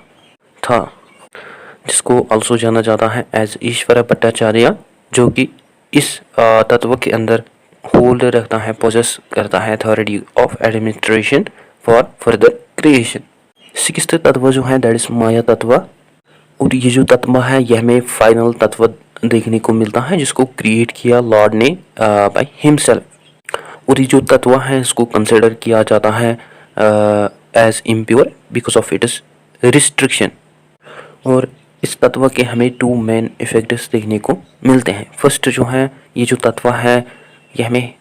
था, जिसको ऑल्सो जाना जाता है एज ईश्वर भट्टाचार्य, जो कि इस तत्व के अंदर होल्ड रखता है, पोजेस करता है authority of administration for further creation. Sixth तत्व जो है दैट इज माया तत्व। और ये जो तत्व है यह हमें फाइनल तत्व देखने को मिलता है जिसको क्रिएट किया लॉर्ड ने बाय हिमसेल्फ। और ये जो तत्व है इसको कंसिडर किया जाता है as impure because of its restriction. और इस तत्व के हमें टू मेन इफेक्ट्स देखने को मिलते हैं। फर्स्ट जो है ये जो तत्व है यह हमें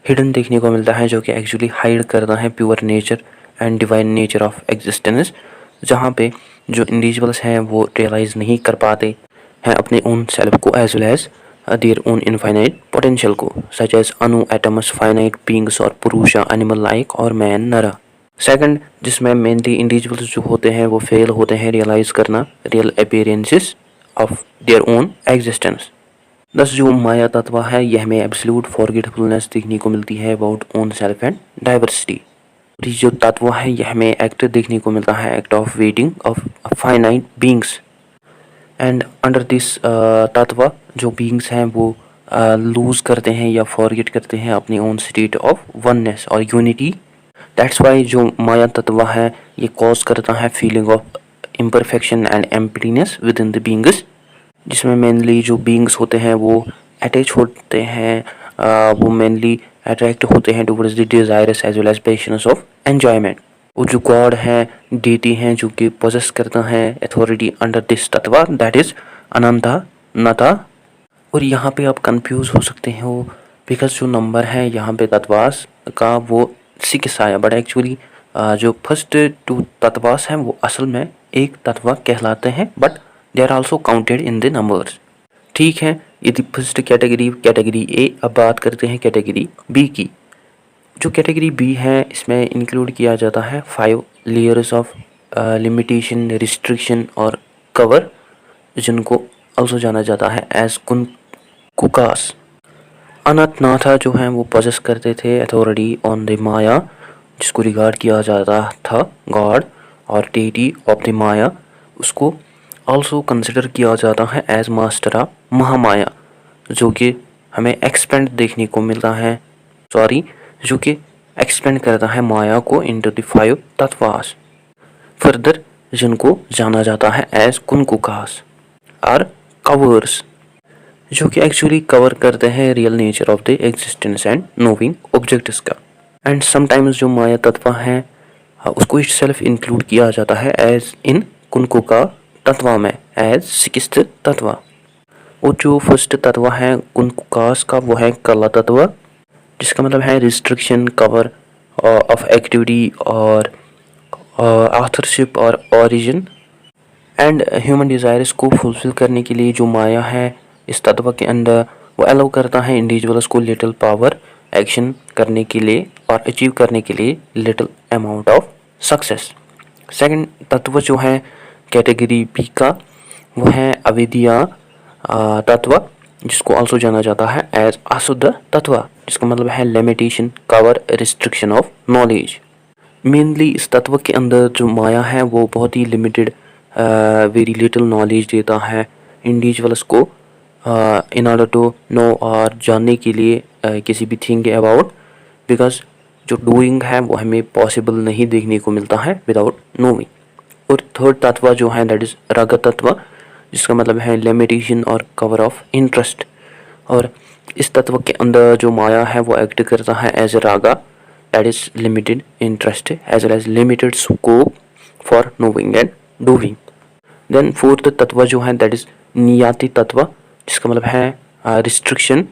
हिडन देखने को मिलता है, जो कि एक्चुअली हाइड करता है pure nature and divine nature of existence, जहाँ पे जो इंडिविजुअल्स हैं वो रियलाइज़ नहीं कर पाते हैं अपने ओन सेल्फ को as well as their own infinite potential को, सच एज अनु एटमस फाइनाइट बींग्स और पुरुषा एनिमल लाइक और मैन नरा। सेकंड, जिसमें मेनली इंडिविजुअल्स जो होते हैं वो फेल होते हैं रियलाइज़ करना real appearances of their own existence. Thus जो माया तत्व है यह हमें एब्सोल्यूट फॉरगेटफुलनेस देखने को मिलती है about own self and diversity. ये जो तत्व है यह हमें एक्ट देखने को मिलता है, act of waiting of finite beings. And under this तत्व जो बींग्स हैं वो लूज करते हैं या फॉरगेट करते हैं अपनी ओन स्टेट ऑफ वननेस और यूनिटी। दैट्स वाई जो माया तत्व है ये कॉज करता है feeling of imperfection and emptiness with in the beings, जिसमें मेनली जो बींग्स होते हैं वो अटैच होते हैं, वो मेनली अट्रैक्ट होते हैं towards the desires as well as passions of enjoyment. और जो गॉड है डीटी हैं जो कि पोजेस करता है अथॉरिटी अंडर दिस तत्व, दैट इज अनंता नता। और यहाँ पे आप कंफ्यूज हो सकते हो बिकॉज जो नंबर है यहाँ पे तत्वास का वो 6 आया, बट एक्चुअली जो फर्स्ट 2 तत्वास हैं वो असल में एक तत्व कहलाते हैं, but they are also counted in the numbers. ठीक है, ये थी फर्स्ट कैटेगरी ए। अब बात करते हैं कैटेगरी बी की। जो कैटेगरी बी है इसमें इंक्लूड किया जाता है 5 लेयर्स ऑफ लिमिटेशन, रिस्ट्रिक्शन और कवर, जिनको ऑल्सो जाना जाता है एज कुकास। अनाथनाथा जो हैं वो पोजेस करते थे अथॉरिटी ऑन द माया, जिसको रिगार्ड किया जाता था गॉड, और डेटी ऑफ द माया उसको ऑल्सो कंसिडर किया जाता है एज मास्टर ऑफ महामाया, जो कि हमें एक्सपेंड देखने को मिलता है, जो कि एक्सपेंड करता है माया को इनटू द 5 तत्वास फर्दर, जिनको जाना जाता है एज कुनकुकास और कवर्स, जो कि एक्चुअली कवर करते हैं real nature of the existence and नोविंग objects का। एंड समटाइम्स जो माया तत्व है उसको सेल्फ इंक्लूड किया जाता है एज इन कुनकुका तत्व में एज 6th तत्व। और जो फर्स्ट तत्व है कुनकुकास का वो है कला तत्व, जिसका मतलब है रिस्ट्रिक्शन, कवर ऑफ एक्टिविटी और ऑथरशिप और ओरिजिन एंड ह्यूमन डिज़ायर्स को फुलफिल करने के लिए जो माया है इस तत्व के अंदर, वो अलाउ करता है इंडिविजुअल्स को लिटिल पावर एक्शन करने के लिए और अचीव करने के लिए little amount of success. Second तत्व जो है कैटेगरी बी का, वो है अविद्या तत्व, जिसको ऑल्सो जाना जाता है एज अशुद्ध तत्व, जिसका मतलब है limitation, cover, restriction of knowledge. Mainly इस तत्व के अंदर जो माया है वो बहुत ही लिमिटेड, वेरी लिटिल नॉलेज देता है इंडिविजुअल्स को इन ऑर्डर टू नो और जानने के लिए किसी भी थिंग अबाउट, बिकॉज जो डूइंग है वो हमें पॉसिबल नहीं देखने को मिलता है विदाउट नोइंग। और थर्ड तत्व जो है दैट इज़ राग तत्व, जिसका मतलब है लिमिटेशन और कवर ऑफ इंटरेस्ट। और इस तत्व के अंदर जो माया है वो एक्ट करता है as a raga, that is limited interest as well as limited scope for knowing and doing. Then fourth तत्व जो है दैट इज़ नियति तत्व, जिसका मतलब है रिस्ट्रिक्शन।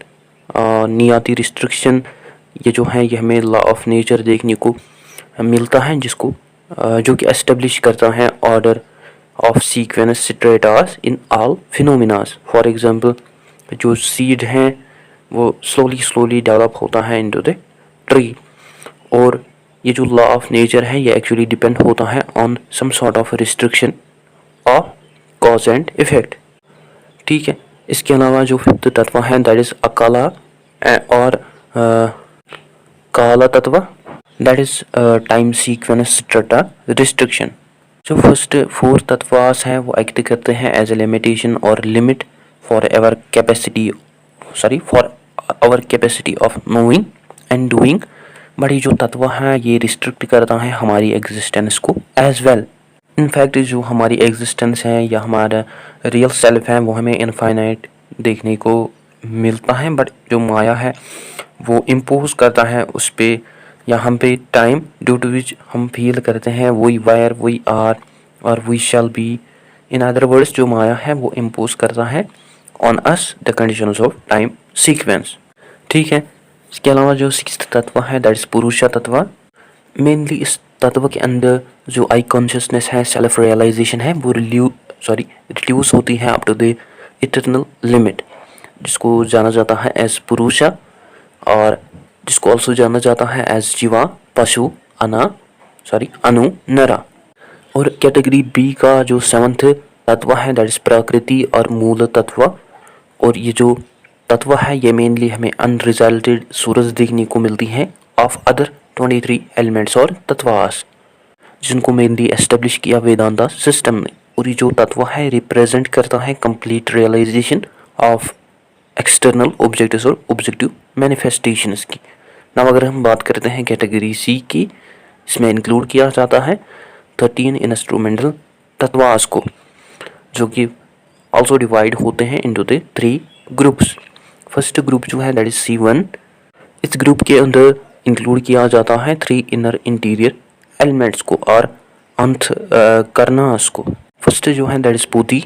नियति रिस्ट्रिक्शन ये जो है ये हमें लॉ ऑफ नेचर देखने को मिलता है, जिसको जो कि एस्टेब्लिश करता है order of sequence stratas in all phenomenas. For example जो सीड हैं वो स्लोली डेवलप होता है इनटू द ट्री, और ये जो लॉ ऑफ नेचर है ये एक्चुअली डिपेंड होता है on some sort of restriction of cause and effect. ठीक है, इसके अलावा जो फिफ्थ तत्व है दैट इज़ अकाला और काला तत्व, that is time sequence strata restriction. जो फर्स्ट फोर तत्वास हैं वो एक्ट करते हैं एज ए लिमिटेशन और limit for our capacity of knowing and doing, but ये जो तत्व है ये रिस्ट्रिक्ट करता है हमारी एग्जिस्टेंस को एज वेल। इनफैक्ट जो हमारी एग्जिस्टेंस है या हमारा रियल सेल्फ है वो हमें इनफाइनाइट देखने को मिलता है, बट जो माया है वो इम्पोज करता है उस पर या हम पे टाइम, ड्यू टू विच हम फील करते हैं वही वायर वही आर और we shall be. In other words जो माया है वो इम्पोज करता है on us the conditions of time sequence. ठीक है, इसके अलावा जो सिक्स्थ तत्व है दैट इज पुरुषा तत्व। मेनली इस तत्व के अंदर जो आई कॉन्शियसनेस है, सेल्फ रियलाइजेशन है, वो रिड्यूस होती है up to the eternal limit, जिसको जाना जाता है एज पुरुषा और जिसको ऑल्सो जाना जाता है एज जीवा, पशु, अनु, नरा। और कैटेगरी बी का जो सेवंथ तत्व है दैट इज प्रकृति और मूल तत्व। और ये जो तत्व है ये मेनली हमें अनरिजल्टेड सूरज देखने को मिलती है ऑफ अदर 23 एलिमेंट्स और तत्वास, जिनको मेनली एस्टेब्लिश किया वेदांता सिस्टम ने। और ये जो तत्व है रिप्रेजेंट करता है complete realization of external objectives और ऑब्जेक्टिव मैनिफेस्टेशंस की। नाउ अगर हम बात करते हैं कैटेगरी सी की, इसमें इंक्लूड किया जाता है 13 इंस्ट्रूमेंटल तत्वास को, जो कि ऑल्सो डिवाइड होते हैं into the 3 groups. First group जो है दैट इज C1। इस ग्रुप के अंदर इंक्लूड किया जाता है 3 इनर इंटीरियर एलिमेंट्स को और अंत करनास को। फर्स्ट जो है दैट इज बुद्धि,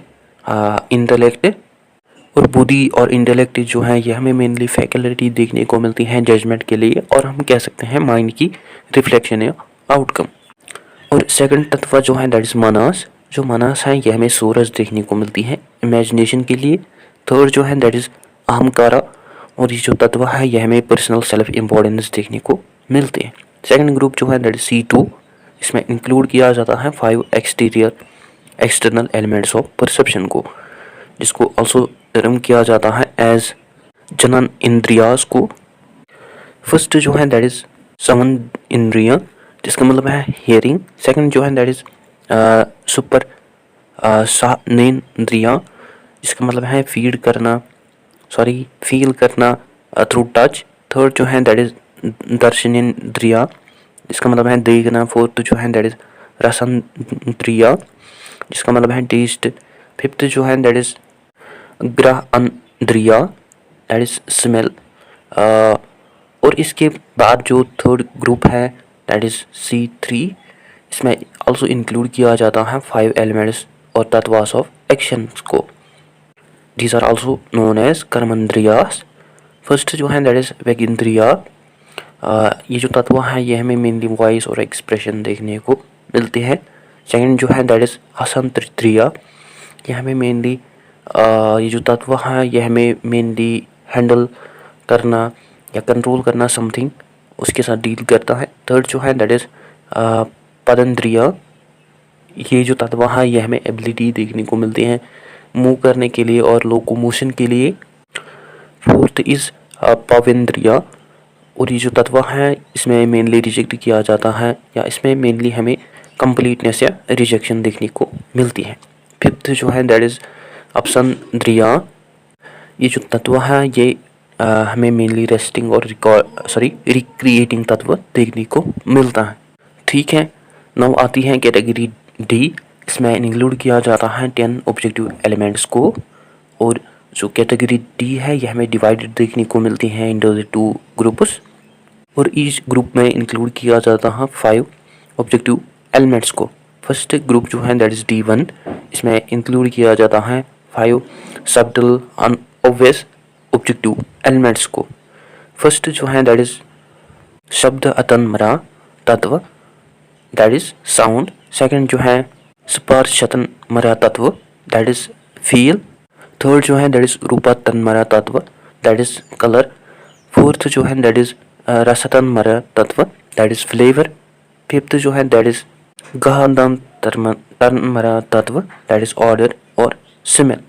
इंटेलेक्ट। और बुद्धि और इंटेलेक्ट जो है ये हमें मेनली फैकल्टी देखने को मिलती है जजमेंट के लिए, और हम कह सकते हैं माइंड की रिफ्लेक्शन या आउटकम। और सेकंड तत्व जो है दैट इज मनस। जो मनस है ये हमें सूरज देखने को मिलती है इमेजिनेशन के लिए। थर्ड जो है दैट इज अहंकारा, और ये जो तत्व है ये हमें पर्सनल सेल्फ इम्पोर्टेंस देखने को मिलते हैं। सेकंड ग्रुप जो है दैट इज C2। इसमें इंक्लूड किया जाता है 5 एक्सटर्नल एलिमेंट्स ऑफ परसेप्शन को, जिसको ऑल्सो टर्म किया जाता है एज जनन इंद्रियास को। फर्स्ट जो है दैट इज सवन इंद्रिया, जिसका मतलब है हियरिंग। सेकंड जो है दैट इज सुपर सानेन्द्रिया, जिसका मतलब है फील करना थ्रू टच। थर्ड जो है दैट इज दर्शनेन्द्रिया, जिसका मतलब है देखना। फोर्थ जो है दैट इज रसनेन्द्रिया, जिसका मतलब है टेस्ट। फिफ्थ जो है दैट इज ग्रहनेन्द्रिया, दैट इज स्मेल। और इसके बाद जो थर्ड ग्रुप है दैट इज C3। इसमें ऑल्सो इंक्लूड किया जाता है 5 एलिमेंट्स और तत्वास ऑफ एक्शंस को। These are also known as कर्मेंद्रियास। फर्स्ट जो है दैट इज वेगेंद्रिया। ये जो तत्व है ये हमें मेनली वॉइस और एक्सप्रेशन देखने को मिलती है। सेकंड जो है दैट इज़ असंतृप्तिया, ये हमें मेनली ये जो तत्व है ये हमें मेनली हैंडल करना या कंट्रोल करना समथिंग उसके साथ डील करता है। थर्ड जो है दैट इज़ पदंद्रिया, ये जो तत्व है ये हमें एबिलिटी देखने को मिलती है मूव करने के लिए और लोकोमोशन के लिए। फोर्थ इज़ पवेंद्रिया, और ये जो तत्व है इसमें मेनली रिजेक्ट किया जाता है या इसमें मेनली हमें कंप्लीटनेस या रिजेक्शन देखने को मिलती है। फिफ्थ जो है दैट इज़ अपसंद्रिया, ये जो तत्व है ये हमें मेनली रेस्टिंग और रिक्रिएटिंग तत्व देखने को मिलता है। ठीक है, नाउ आती है कैटेगरी डी, इसमें इंक्लूड किया जाता है 10 ऑब्जेक्टिव एलिमेंट्स को, और जो कैटेगरी डी है यह हमें डिवाइडेड देखने को मिलती है इंटू द 2 ग्रुप्स, और ईच ग्रुप में इंक्लूड किया जाता है 5 ऑब्जेक्टिव एलिमेंट्स को। फर्स्ट ग्रुप जो है दैट इज़ D1, इसमें इंक्लूड किया जाता है 5 सबटल अनऑब्वियस ऑब्जेक्टिव एलिमेंट्स को। फर्स्ट जो है दैट इज़ शब्द अतन्मरा तत्व दैट इज़ साउंड। सेकंड जो है स्पर्शतन्मरा तत्व दैट इज़ फील। थर्ड जो है दैट इज़ रूपतन्मरा तत्व दैट इज़ कलर। फोर्थ जो है दैट इज़ रसतन्मरा तत्व दैट इज़ फ्लेवर। फिफ्थ जो है दैट इज़ गहनतन्मरा तत्व दैट इज़ ऑर्डर और स्मेल।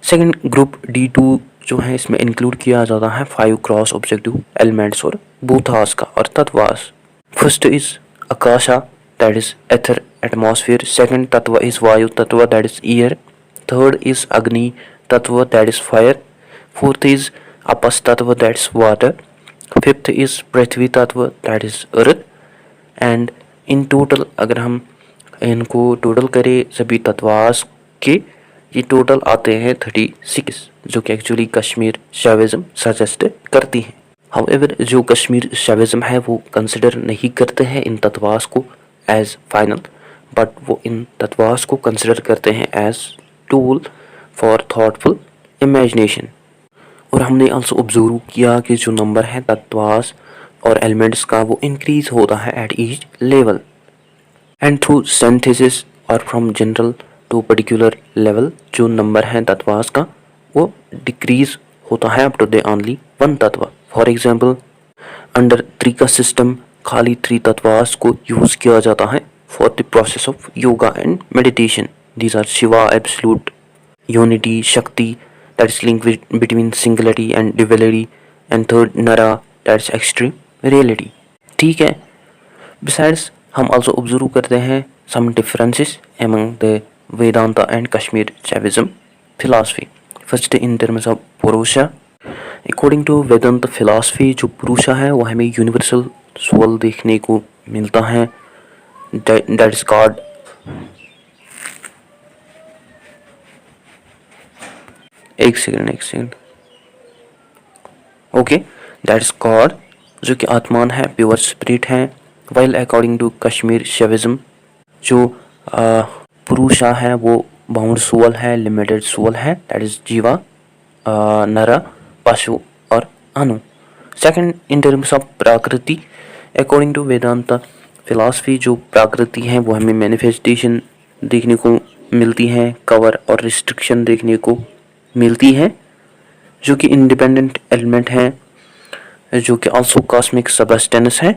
सेकंड ग्रुप D2 जो है इसमें इंक्लूड किया जाता है 5 क्रॉस ऑब्जेक्टिव एलिमेंट्स और भूतास का और तत्वास। फर्स्ट इज़ आकाशा that is ether atmosphere. Second तत्व इज़ वायु तत्व that is air. Third is अग्नि तत्व that is fire. Fourth is अपस तत्व that is water. Fifth is पृथ्वी तत्व that is earth. And in total अगर हम इनको टोटल करें सभी तत्वास के, ये टोटल आते हैं 36, जो कि एक्चुअली कश्मीर शैविज़्म सजेस्ट करती हैं। हाउएवर जो कश्मीर शैविज़्म है वो कंसिडर नहीं करते हैं इन तत्वास को एज फाइनल, बट वो इन तत्वास को कंसिडर करते हैं as tool for thoughtful imagination. और हमने आल्सो ऑब्जर्व किया कि जो नंबर है तत्वास और एलिमेंट्स का वो इंक्रीज होता है at each level, and through synthesis और from general to particular level जो नंबर है तत्वास का वो डिक्रीज होता है अप टू द ओनली 1 तत्व। For example under Trika system खाली 3 तत्वास को यूज़ किया जाता है for the process of yoga and meditation. These are Shiva absolute unity Shakti that is link between singularity and divinity, and third nara that is extreme reality। ठीक है, besides हम also observe करते हैं some differences among the Vedanta and Kashmir Shaivism philosophy। First in terms of Purusha, according to Vedanta philosophy जो पुरुषा है वो हमें यूनिवर्सल सोल देखने को मिलता है that is God। एक second okay, that is God जो कि आत्मान है, प्योर स्पिरिट है। वाइल अकॉर्डिंग टू कश्मीर शैविज़्म जो पुरुषा है वो बाउंड सोल है, लिमिटेड सोल है, दैट इज जीवा नरा पशु और अनु। सेकंड इन टर्म्स ऑफ प्रकृति, अकॉर्डिंग टू वेदांता फिलॉसफी जो प्रकृति है वो हमें मैनिफेस्टेशन देखने को मिलती है, कवर और रिस्ट्रिक्शन देखने को मिलती है, जो कि इंडिपेंडेंट एलिमेंट है, जो कि आल्सो कॉस्मिक सबस्टेंस है,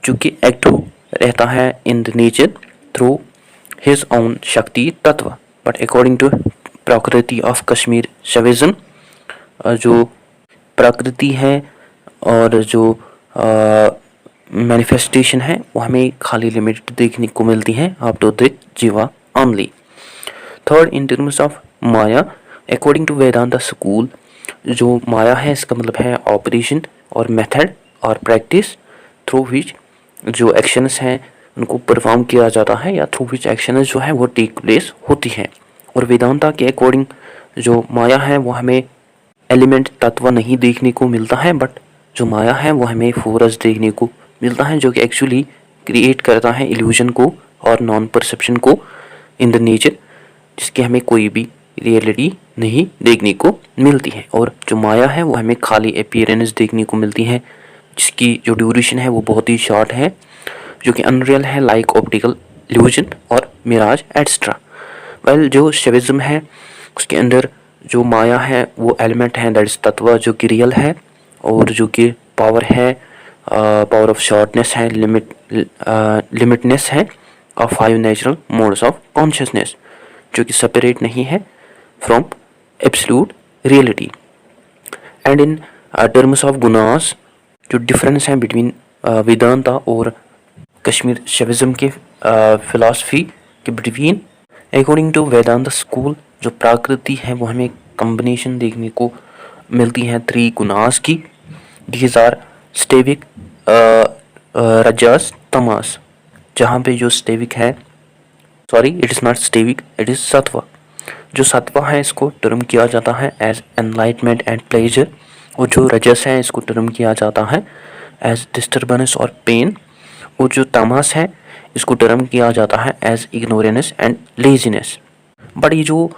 जो कि एक्टिव रहता है in the nature through his own शक्ति तत्व। बट अकॉर्डिंग टू प्रकृति ऑफ कश्मीर शैविज़्म जो प्रकृति है और जो मैनिफेस्टेशन है वो हमें खाली लिमिटेड देखने को मिलती है अप टू द जीवा only. Third in terms of माया, अकॉर्डिंग टू वेदांता स्कूल जो माया है इसका मतलब है ऑपरेशन और मेथड और प्रैक्टिस थ्रू विच जो एक्शंस हैं उनको परफॉर्म किया जाता है या थ्रू विच एक्शंस जो है वो टेक प्लेस होती है। और वेदांता के अकॉर्डिंग जो माया है वो हमें एलिमेंट तत्व नहीं देखने को मिलता है, बट जो माया है वो हमें फोर्स देखने को मिलता है, जो कि एक्चुअली क्रिएट करता है इल्यूजन को और नॉन परसेप्शन को इन द नेचर, जिसकी हमें कोई भी रियलिटी नहीं देखने को मिलती है। और जो माया है वो हमें खाली अपीयरेंस देखने को मिलती है, जिसकी जो ड्यूरेशन है वो बहुत ही शॉर्ट है, जो कि अनरियल है लाइक ऑप्टिकल इल्यूजन और मिराज एट्सट्रा। वेल जो शिविज्म है उसके अंदर जो माया है वो एलिमेंट है, दैट इज तत्व जो कि रियल है, और जो कि पावर है, पावर ऑफ शॉर्टनेस है, लिमिटनेस है, of 5 natural modes of consciousness जो कि सेपरेट नहीं है from absolute reality. And in terms of गुनास जो डिफरेंस है बिटवीन वेदांता और कश्मीर शविज्म के फिलॉसफी के between, according to Vedanta school जो प्रकृति है वो हमें कम्बिनेशन देखने को मिलती है 3 गुनास की। दीज आर स्टेविक, रजस, तमस, जहाँ पे जो स्टेविक है, सॉरी इट इज़ नॉट स्टेविक, इट इज़ सत्व। जो सत्व है इसको टर्म किया जाता है एज एनलाइटमेंट एंड प्लेजर, और जो रजस है इसको टर्म किया जाता है एज डिस्टर्बेंस और पेन, और जो तमस है इसको टर्म किया जाता है as ignorance and laziness. But ये जो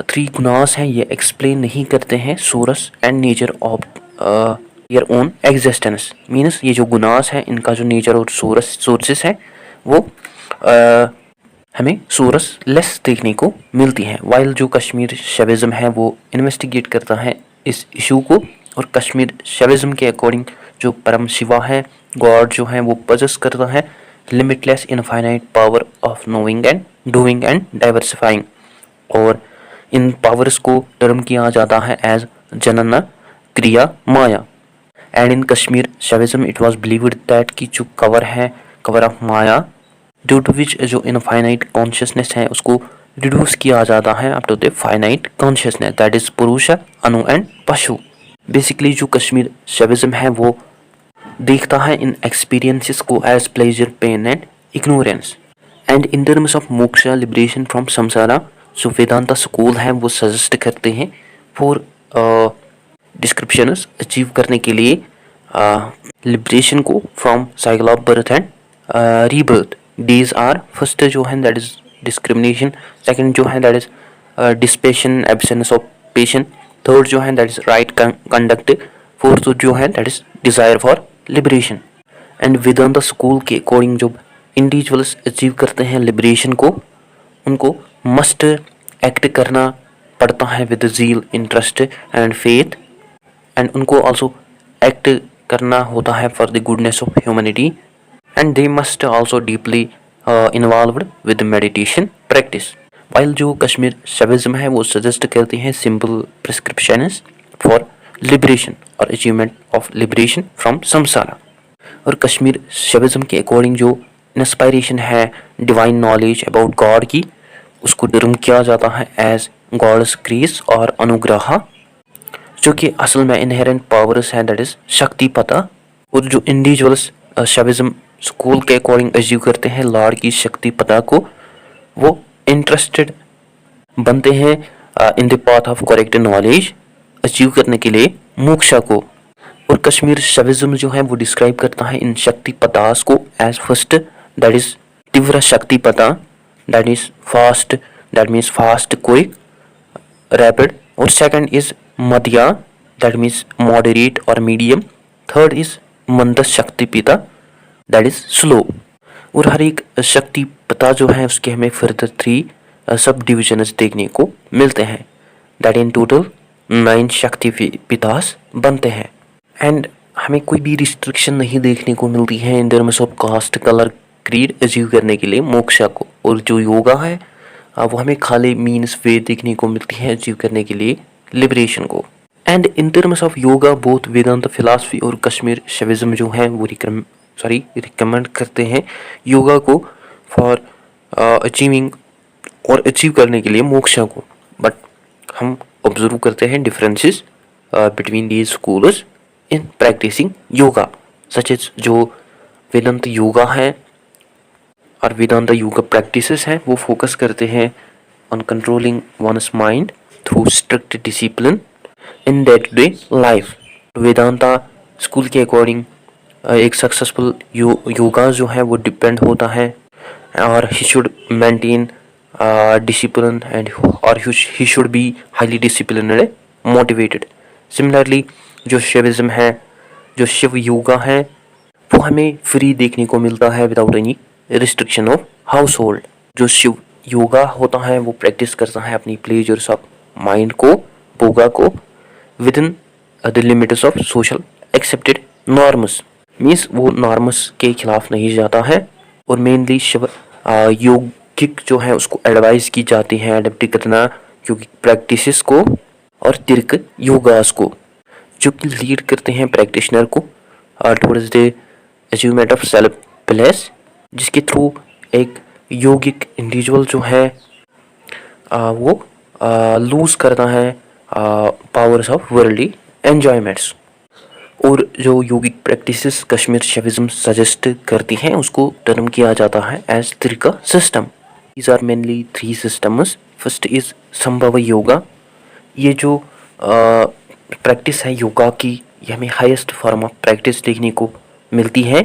3 गुनास हैं ये एक्सप्लेन नहीं करते हैं source and nature of your own existence. Means ये जो गुनास है इनका जो नेचर और सोर्सेस है वो हमें सोर्स लेस देखने को मिलती है। वाइल जो कश्मीर शविज्म है वो इन्वेस्टिगेट करता है इस इशू को, और कश्मीर शविज्म के अकॉर्डिंग जो परम शिवा है, गॉड जो है वो पजेस करता है limitless infinite power of knowing and doing and diversifying, और इन पावर्स को टर्म किया जाता है एज जनना क्रिया माया। And in Kashmir Shaivism it was believed that की जो कवर है, कवर ऑफ माया, ड्यू टू विच जो इनफाइनाइट कॉन्शियसनेस है उसको रिड्यूस किया जाता है up to the finite consciousness, that is पुरुष, अनु एंड पशु। बेसिकली जो कश्मीर शविज्म है वो देखता है इन एक्सपीरियंसेस को as pleasure, pain and ignorance. And in terms of मोक्ष, लिबरेशन फ्रॉम संसारा, जो वेदांता स्कूल है वो सजेस्ट करते हैं फॉर डिस्क्रिप्शन अचीव करने के लिए लिबरेशन को from cycle of birth and rebirth. These are first जो है दैट इज डिस्क्रिमिनेशन, सेकंड जो है that is dispassion, absence of passion, third जो है that is right conduct, fourth जो है that is desire for liberation. And Vedanta school के according जो इंडिविजुअल्स अचीव करते हैं लिबरेशन को, उनको मस्ट एक्ट करना पड़ता है with zeal, interest and faith, and उनको ऑल्सो एक्ट करना होता है for the goodness of humanity, and they must also deeply involved with meditation practice। while जो कश्मीर शविज्म है वो सजेस्ट करती हैं सिंपल प्रिस्क्रिप्शंस फॉर लिबरेशन और अचीवमेंट ऑफ लिबरेशन फ्रॉम संसारा। और कश्मीर शविज्म के अकॉर्डिंग जो इंस्पायरेशन है डिवाइन नॉलेज अबाउट गॉड की, उसको टर्म किया जाता है एज गॉड्स ग्रेस और अनुग्रह, जो कि असल में इनहेरेंट पावर्स है दैट इज शक्ति पता। और जो इंडिविजुअल्स शविज्म स्कूल के अकॉर्डिंग अचीव करते हैं लॉर्ड की शक्ति पता को, वो इंटरेस्टेड बनते हैं in the path of correct knowledge achieve करने के लिए मोक्षा को। और कश्मीर शविज्म जो है वो डिस्क्राइब करता है इन शक्ति पतास को एज फर्स्ट दैट इज तीव्र शक्ति पता, that is fast, that means fast quick rapid, और सेकंड इज मध्या, दैट मीन्स मॉडरेट और मीडियम, थर्ड इज मंद शक्ति पिता, दैट इज स्लो। और हर एक शक्ति पता जो है उसके हमें फर्दर 3 सब डिविजन्स देखने को मिलते हैं, दैट इन टोटल 9 शक्ति पितास बनते हैं। एंड हमें कोई भी रिस्ट्रिक्शन नहीं देखने को मिलती है in terms of caste, colour, creed achieve करने के लिए मोक्षा को। और जो योगा है वो हमें खाली मीन्स वे देखने को मिलती है अचीव करने के लिए लिबरेशन को। And in terms of yoga both Vedanta philosophy और कश्मीर शविज्म जो है वो रिकमेंड करते हैं योगा को फॉर अचीविंग और अचीव करने के लिए मोक्षा को। बट हम ऑब्जर्व करते हैं differences between these schools in practising yoga, such as जो वेदांत योगा है और वेदांत योगा प्रैक्टिसेस हैं वो फोकस करते हैं on controlling one's mind through strict discipline in day to day life. Vedanta school के अकॉर्डिंग एक सक्सेसफुल योगा जो है वो डिपेंड होता है और he should maintain discipline and और he should be highly discipline and motivated. Similarly जो शिविज्म है, जो शिव योगा है वो हमें फ्री देखने को मिलता है without any restriction of house hold. जो शिव योगा होता है वो प्रैक्टिस करता है अपनी प्लेजर्स ऑफ माइंड को, भोगा को, with in the limits of social accepted norms. Means वो नॉर्म्स के खिलाफ नहीं जाता है। और मेनली शिव योगिक जो है उसको एडवाइस की जाती है अडेप्ट करना योगिक प्रैक्टिसेस को और तीर्थ योगास को, जो कि लीड करते हैं प्रैक्टिशनर को towards the achievement of self place, जिसके थ्रू एक योगिक इंडिविजुअल जो है वो लूज करता है पावर्स ऑफ वर्ल्डली एंजॉयमेंट्स। और जो yogic practices Kashmir Shaivism suggest करती हैं उसको टर्म किया जाता है as Trika system. These are mainly 3 systems. First is Shambhava yoga. ये जो प्रैक्टिस है योगा की, ये हमें हाईएस्ट फॉर्म ऑफ प्रैक्टिस देखने को मिलती है।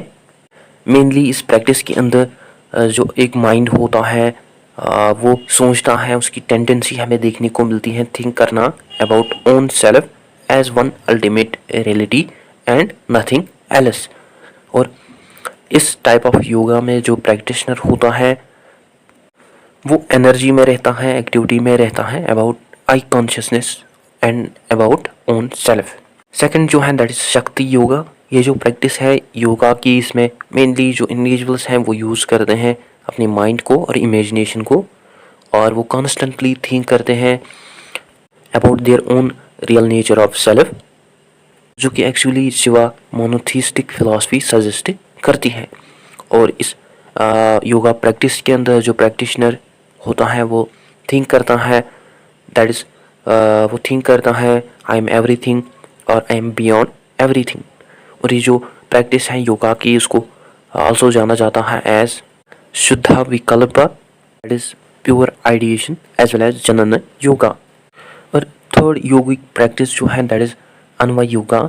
मेनली इस प्रैक्टिस के अंदर जो एक माइंड होता है वो सोचता है, उसकी टेंडेंसी हमें देखने को मिलती है थिंक करना about own self as one ultimate reality and nothing else. और इस टाइप ऑफ योगा में जो प्रैक्टिशनर होता है वो एनर्जी में रहता है, एक्टिविटी में रहता है about I consciousness and about own self. Second जो है दैट इज शक्ति योगा। ये जो प्रैक्टिस है योगा की, इसमें मेनली जो इंडिविजुअल्स हैं वो यूज़ करते हैं अपने माइंड को और इमेजिनेशन को, और वो कॉन्स्टेंटली थिंक करते हैं about their own real nature of self, जो कि actually Shiva monotheistic philosophy suggest करती है। और इस योगा प्रैक्टिस के अंदर जो प्रैक्टिशनर होता है वो थिंक करता है, दैट इज़ वो थिंक करता है आई एम एवरीथिंग और आई एम बियॉन्ड एवरीथिंग। और ये जो प्रैक्टिस है योगा की उसको आल्सो जाना जाता है एज शुद्धा विकल्प, that is pure ideation as well as Jnana yoga. और थर्ड योगिक प्रैक्टिस जो है दैट इज़ अन्वय योगा।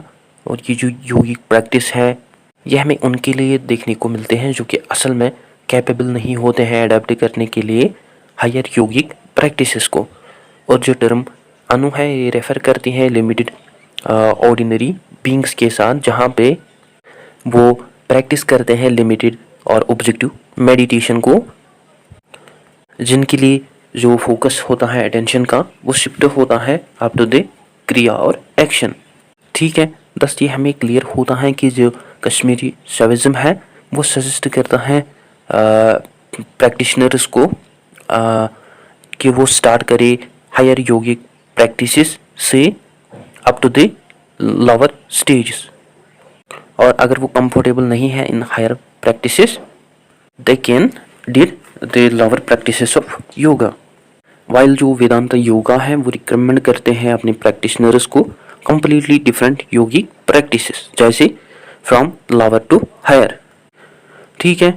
और ये जो योगिक प्रैक्टिस है यह हमें उनके लिए देखने को मिलते हैं जो कि असल में कैपेबल नहीं होते हैं अडेप्ट करने के लिए हायर योगिक प्रैक्टिसेस को। और जो टर्म अनु है ये रेफ़र करती है लिमिटेड ऑर्डिनरी बींग्स के साथ, जहाँ पे वो प्रैक्टिस करते हैं लिमिटेड और ऑब्जेक्टिव मेडिटेशन को, जिनके लिए जो फोकस होता है अटेंशन का वो शिफ्ट होता है अप टू द क्रिया और एक्शन। ठीक है, बस ये हमें क्लियर होता है कि जो कश्मीरी शैविज्म है वो सजेस्ट करता है प्रैक्टिशनर्स को कि वो स्टार्ट करे हायर योगिक प्रैक्टिसेस से up to the lower stages. और अगर वो कंफर्टेबल नहीं है in higher practices they can did the lower practices of yoga. While जो वेदांत योगा है वो रिकमेंड करते हैं अपने प्रैक्टिशनर्स को कंप्लीटली डिफरेंट योगिक प्रैक्टिसेस, जैसे फ्रॉम लोअर टू हायर। ठीक है,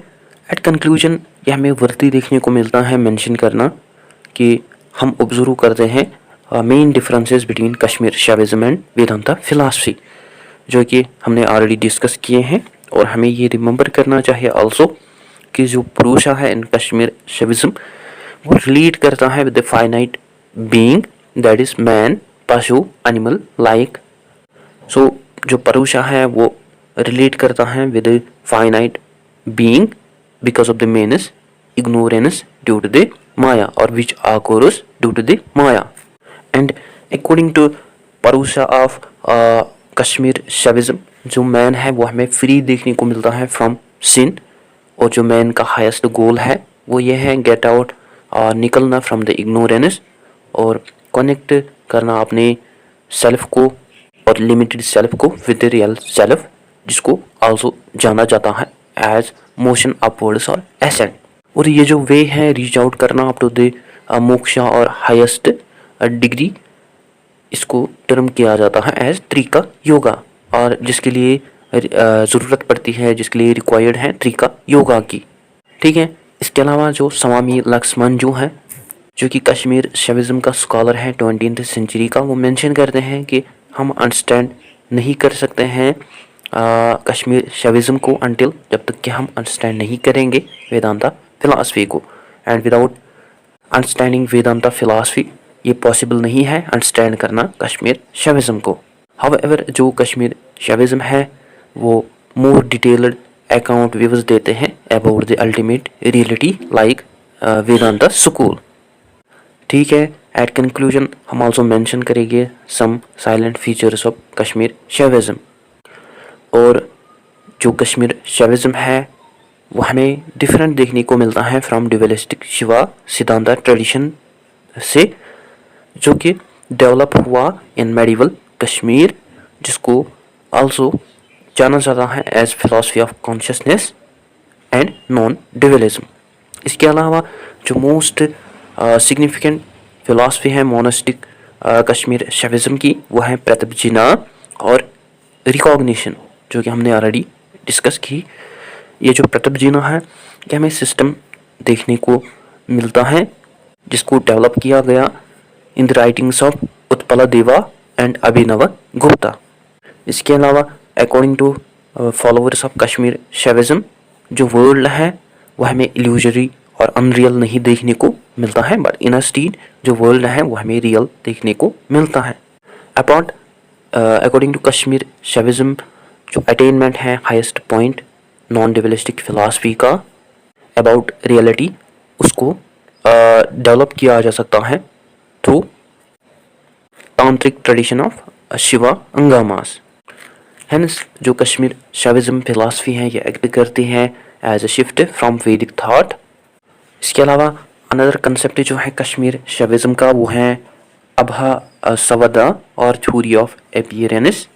एट कंक्लूजन ये हमें वर्दी देखने को मिलता है मेंशन करना कि हम ऑब्जर्व करते हैं main differences between Kashmir Shaivism and Vedanta philosophy, जो कि हमने ऑलरेडी डिस्कस किए हैं। और हमें ये रिमेंबर करना चाहिए आल्सो कि जो पुरुषा है इन कश्मीर शैविज्म वो रिलेट करता है with the finite being, that is man, पशु, एनिमल लाइक। सो जो परुषा है वो रिलेट करता है with finite being because of the man's ignorance due to the maya or which occurs due to the maya. And according to Parusha of Kashmir Shaivism, जो man है वो हमें फ्री देखने को मिलता है फ्रॉम सिन, और जो मैन का हाईएस्ट गोल है वो ये है गेट आउट और निकलना फ्रॉम द इग्नोरेंस और कनेक्ट करना अपने सेल्फ को और लिमिटेड सेल्फ को विद द रियल सेल्फ, जिसको आल्सो जाना जाता है एज मोशन अपवर्ड्स और एसेंट। और ये जो वे है रीच आउट करना अप टू द मोक्षा और हाईएस्ट डिग्री, इसको टर्म किया जाता है एज त्रिका योगा, और जिसके लिए ज़रूरत पड़ती है, जिसके लिए रिक्वायर्ड है त्रिका योगा की। ठीक है, इसके अलावा जो स्वामी लक्ष्मण जो है जो कि कश्मीर शैविज्म का स्कॉलर है 20th सेंचुरी का, वो मेंशन करते हैं कि हम अंडरस्टैंड नहीं कर सकते हैं कश्मीर शैविज्म को अनटिल जब तक कि हम अंडरस्टैंड नहीं करेंगे वेदांता फिलॉसफी को। And without understanding Vedanta philosophy ये पॉसिबल नहीं है अंडरस्टैंड करना कश्मीर शैविज्म को। हाउएवर जो कश्मीर शैविज्म है वो मोर डिटेल्ड अकाउंट व्यूज देते हैं about the ultimate reality like Vedanta school. ठीक है, एट कंक्लूजन हम ऑल्सो मेंशन करेंगे some salient features of Kashmir Shaivism. और जो कश्मीर शैविज्म है वो हमें डिफरेंट देखने को मिलता है फ्रॉम ड्यूअलिस्टिक शिवा सिद्धांता ट्रेडिशन से, जो कि डेवलप हुआ इन मेडिवल कश्मीर, जिसको आल्सो जाना जाता है as philosophy of consciousness and non dualism. इसके अलावा जो मोस्ट सिग्निफिकेंट फिलॉसफी है मोनास्टिक कश्मीर शैविज्म की, वो है प्रतिपजिना और रिकॉग्निशन, जो कि हमने ऑलरेडी डिस्कस की। ये जो प्रतिपजिना है ये हमें सिस्टम देखने को मिलता है जिसको डेवलप किया गया in the writings of Utpaladeva and Abhinavagupta. इसके अलावा according to followers of Kashmir Shaivism जो वर्ल्ड है वो हमें इल्यूजरी और अनरियल नहीं देखने को मिलता है, बट इन स्टीड जो वर्ल्ड है वो हमें रियल देखने को मिलता है। Apart according to Kashmir Shaivism जो अटेनमेंट है highest point non dualistic philosophy का अबाउट रियलिटी, उसको डेवलप किया जा सकता है through tantric tradition of Shiva Agamas. Hence जो कश्मीर शैविज्म फिलॉसफी है ये एक्ट करती है एज अ शिफ्ट फ्रॉम वैदिक थॉट। इसके अलावा अनदर कंसेप्ट जो है कश्मीर शैविज्म का वो है अभा सवदा और थ्योरी ऑफ अपीयरेंस।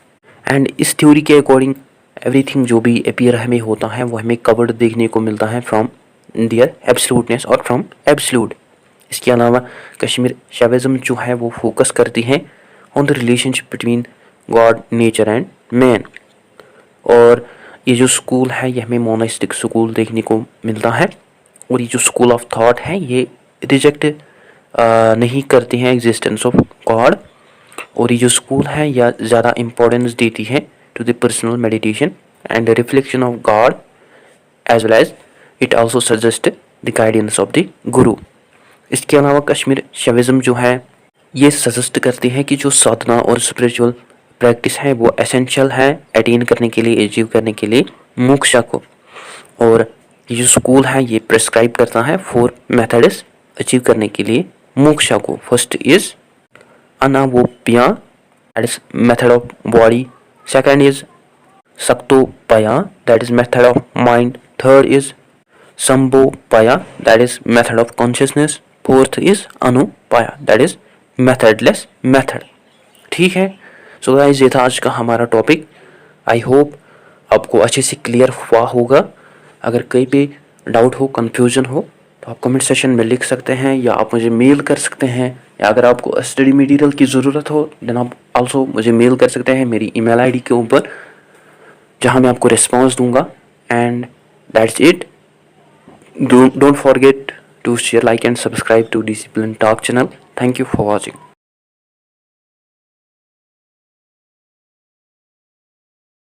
एंड इस थ्योरी के अकॉर्डिंग एवरीथिंग जो भी अपीयर हमें होता है वो हमें कवर्ड देखने को मिलता है फ्रॉम डियर एब्सोल्यूटनेस और फ्रॉम एब्सोल्यूट। इसके अलावा कश्मीर शैविज्म जो है वो फोकस करती है on the relationship between God nature and man. और ये जो स्कूल है ये हमें मोनास्टिक स्कूल देखने को मिलता है, और ये जो स्कूल ऑफ थॉट है ये रिजेक्ट नहीं करते हैं एग्जिस्टेंस ऑफ गॉड, और ये जो स्कूल है यह ज़्यादा इम्पोर्टेंस देती है to the personal meditation and reflection of god as well as it also suggest the guidance of the guru. इसके अलावा कश्मीर शैविज्म जो है ये सजेस्ट करती है कि जो साधना और स्पिरिचुअल प्रैक्टिस है वो एसेंशियल है अटेन करने के लिए, अचीव करने के लिए मोक्षा को। और ये जो स्कूल है ये प्रिस्क्राइब करता है 4 मेथड्स अचीव करने के लिए मोक्षा को। फर्स्ट इज अनावोप्या, that is method of body. Second is सक्तोपया, that is method of mind. Third is संभोपया, that is method of consciousness. Fourth is अनुपया, दैट इज मेथडलेस मेथड। ठीक है, सो गाइस ये था आज का हमारा टॉपिक। आई होप आपको अच्छे से क्लियर हुआ होगा। अगर कहीं पे डाउट हो, कन्फ्यूजन हो तो आप कमेंट सेशन में लिख सकते हैं या आप मुझे मेल कर सकते हैं, या अगर आपको स्टडी मटेरियल की ज़रूरत हो देन आप आल्सो मुझे मेल कर सकते हैं मेरी ईमेल आईडी के ऊपर, जहां मैं आपको रिस्पॉन्स दूंगा। And that's it. Don't forget to share, like and subscribe to Discipline Talk channel. Thank you for watching.